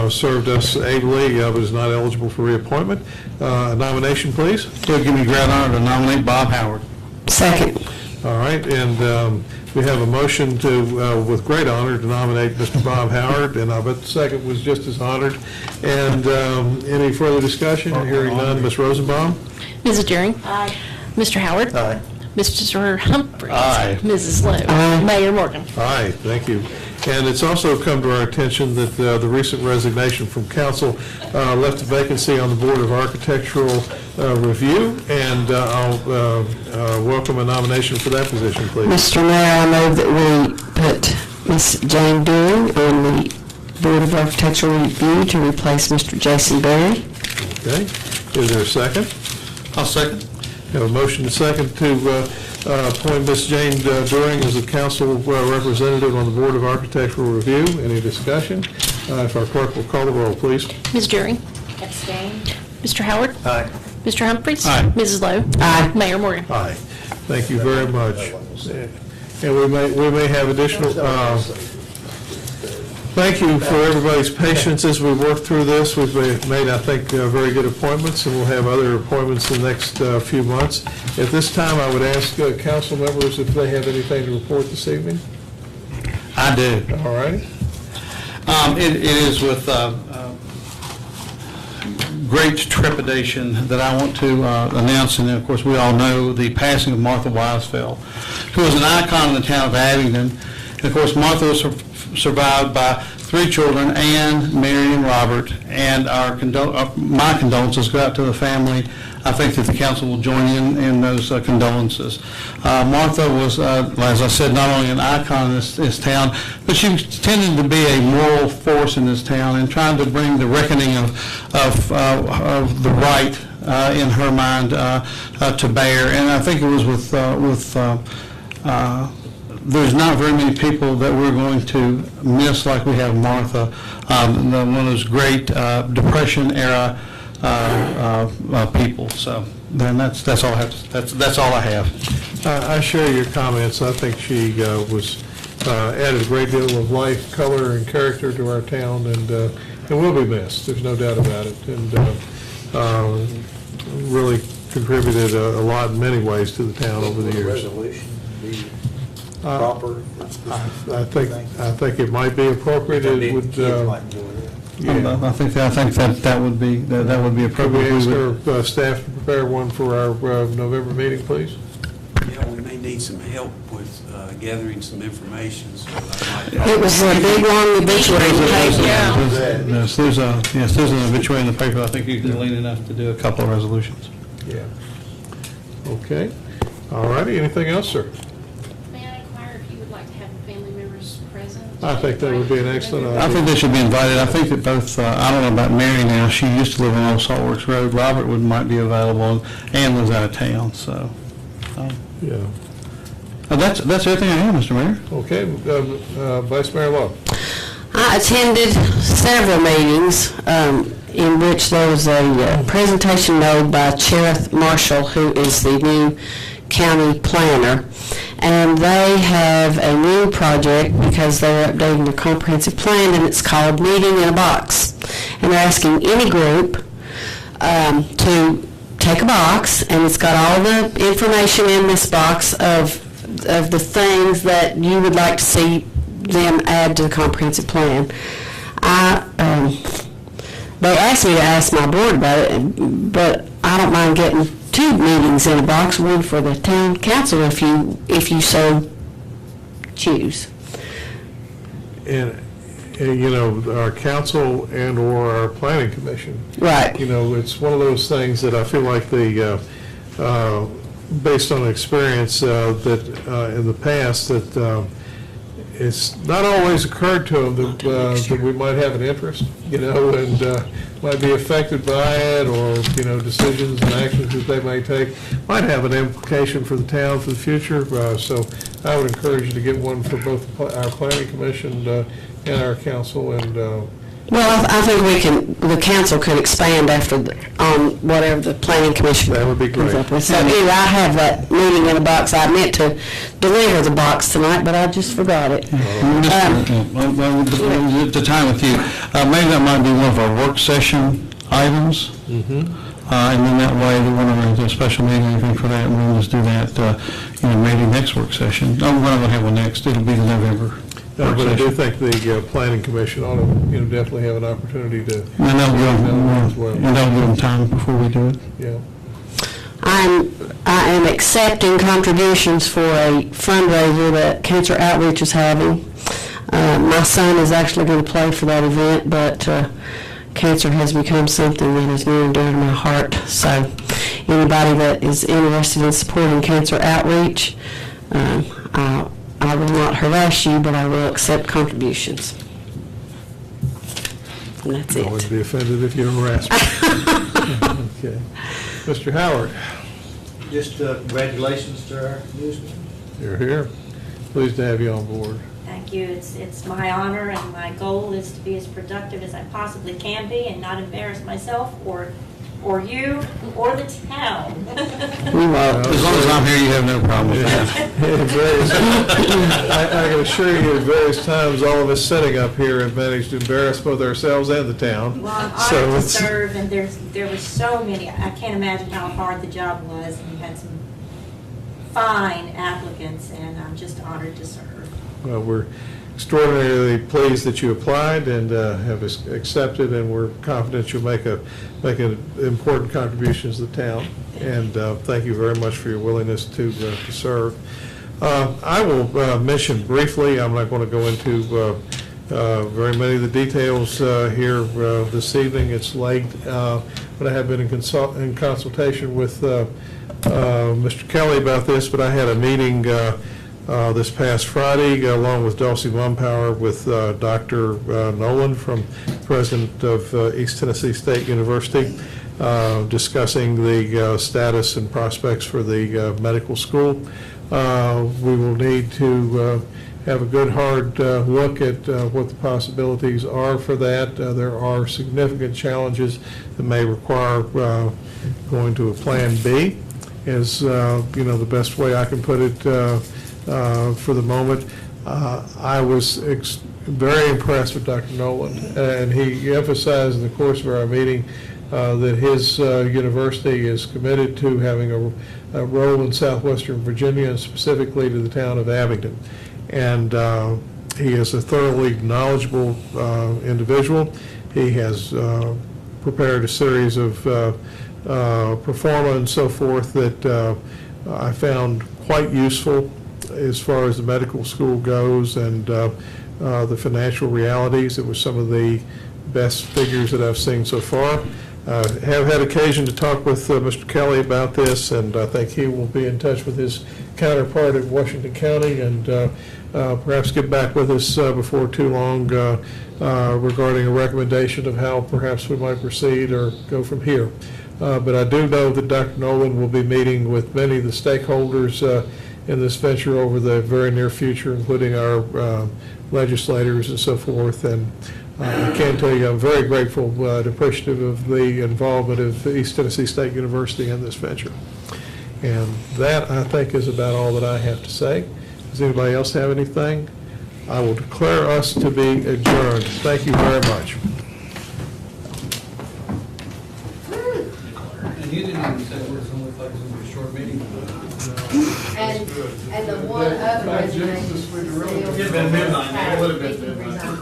served us ably, but is not eligible for reappointment. Nomination, please. So give me great honor to nominate Bob Howard. Second. All right, and we have a motion to, with great honor, to nominate Mr. Bob Howard, and I bet the second was just as honored. And any further discussion? Hearing none, Ms. Rosenbaum? Mrs. Deering? Aye. Mr. Howard? Aye. Mr. Humphreys? Aye. Mrs. Lowe? Aye. Mayor Morgan? Aye, thank you. And it's also come to our attention that the recent resignation from council left a vacancy on the Board of Architectural Review, and I'll welcome a nomination for that position, please. Mr. Mayor, I move that we put Ms. Jane Deering on the Board of Architectural Review to replace Mr. Jason Berry. Okay, is there a second? I'll second. Have a motion and second to appoint Ms. Jane During as a council representative on the Board of Architectural Review. Any discussion? If our clerk will call the roll, please. Ms. During. Abstain. Mr. Howard. Aye. Mr. Humphries. Aye. Mrs. Lowe. Aye. Mayor Morgan. Aye. Thank you very much. And we may have additional, thank you for everybody's patience as we work through this. We've made, I think, very good appointments, and we'll have other appointments in the next few months. At this time, I would ask council members if they have anything to report this evening. I do. All right. It is with great trepidation that I want to announce, and of course we all know the passing of Martha Weisfeld, who was an icon in the town of Abingdon. And of course Martha was survived by 3 children, Ann, Mary, and Robert, and my condolences go out to the family. I think that the council will join in those condolences. Martha was, as I said, not only an icon in this town, but she tended to be a moral force in this town and trying to bring the reckoning of the right in her mind to bear. And I think it was with there's not very many people that we're going to miss like we have Martha, one of those great Depression era people. So then that's all I have. That's all I have. I share your comments. I think she was added a great deal of life, color, and character to our town, and will be missed. There's no doubt about it. And really contributed a lot in many ways to the town over the years. Resolution be proper? I think it might be appropriate. It would. Yeah. I think that would be appropriate. Could we ask our staff to prepare one for our November meeting, please? Yeah, we may need some help with gathering some information. So It was a big, long obituary. Yes, there's an obituary in the paper. I think you can lean enough to do a couple of resolutions. Yeah. Okay. All righty. Anything else, sir? May I inquire if you would like to have the family members present? I think that would be an excellent idea. I think they should be invited. I think that both, I don't know about Mary now, she used to live on Old Salt Works Road. Robert might be available, and lives out of town, so. Yeah. That's everything I have, Mr. Mayor. Okay. Vice Mayor Lowe. I attended several meetings in which there was a presentation made by Cherith Marshall, who is the new county planner, and they have a new project because they're updating their comprehensive plan, and it's called Meeting in a Box. And they're asking any group to take a box, and it's got all the information in this box of the things that you would like to see them add to the comprehensive plan. They asked me to ask my board about it, but I don't mind getting 2 meetings in a box, one for the town council if you so choose. And you know, our council and or our planning commission. Right. You know, it's one of those things that I feel like the based on experience that in the past that it's not always occurred to them that we might have an interest, you know, and might be affected by it, or, you know, decisions and actions that they may take might have an implication for the town for the future. So I would encourage you to get one for both our planning commission and our council. And well, I think the council could expand on whatever the planning commission that would be great. comes up with. So anyway, I have that meeting in a box. I meant to deliver the box tonight, but I just forgot it. To time with you, maybe that might be one of our work session items. And then that way, we want to do a special meeting or anything for that, and we'll just do that, maybe next work session. No, we're not going to have one next. It'll be in November. But I do think the planning commission ought to, definitely have an opportunity to. And that'll give them time before we do it. Yeah. I am accepting contributions for a fundraiser that Cancer Outreach is having. My son is actually going to play for that event, but cancer has become something that is near and dear to my heart. So anybody that is interested in supporting cancer outreach, I will not harass you, but I will accept contributions. And that's it. I wouldn't be offended if you harassed me. Okay. Mr. Howard. Just congratulations to our newsman. You're here. Pleased to have you on board. Thank you. It's my honor, and my goal is to be as productive as I possibly can be and not embarrass myself or you or the town. As long as I'm here, you have no problem with that. I can assure you at various times, all of us sitting up here have managed to embarrass both ourselves and the town. Well, I'm honored to serve, and there was so many. I can't imagine how hard the job was, and you had some fine applicants, and I'm just honored to serve. Well, we're extraordinarily pleased that you applied and have accepted, and we're confident you'll make an important contribution to the town. And thank you very much for your willingness to serve. I will mention briefly, I'm not going to go into very many of the details here this evening. It's late, but I have been in consultation with Mr. Kelly about this, but I had a meeting this past Friday, along with Dulcie Mumpower, with Dr. Nolan, president of East Tennessee State University, discussing the status and prospects for the medical school. We will need to have a good hard look at what the possibilities are for that. There are significant challenges that may require going to a Plan B, is the best way I can put it. For the moment, I was very impressed with Dr. Nolan, and he emphasized in the course of our meeting that his university is committed to having a role in southwestern Virginia, and specifically to the town of Abingdon. And he is a thoroughly knowledgeable individual. He has prepared a series of performa and so forth that I found quite useful as far as the medical school goes, and the financial realities. It was some of the best figures that I've seen so far. Have had occasion to talk with Mr. Kelly about this, and I think he will be in touch with his counterpart at Washington County, and perhaps get back with us before too long regarding a recommendation of how perhaps we might proceed or go from here. But I do know that Dr. Nolan will be meeting with many of the stakeholders in this venture over the very near future, including our legislators and so forth. And I can tell you I'm very grateful and appreciative of the involvement of East Tennessee State University in this venture. And that, I think, is about all that I have to say. Does anybody else have anything? I will declare us to be adjourned. Thank you very much. And you didn't even say we're going to look like it's going to be a short meeting. And the one other resignation. It'd been midnight, it would have been midnight.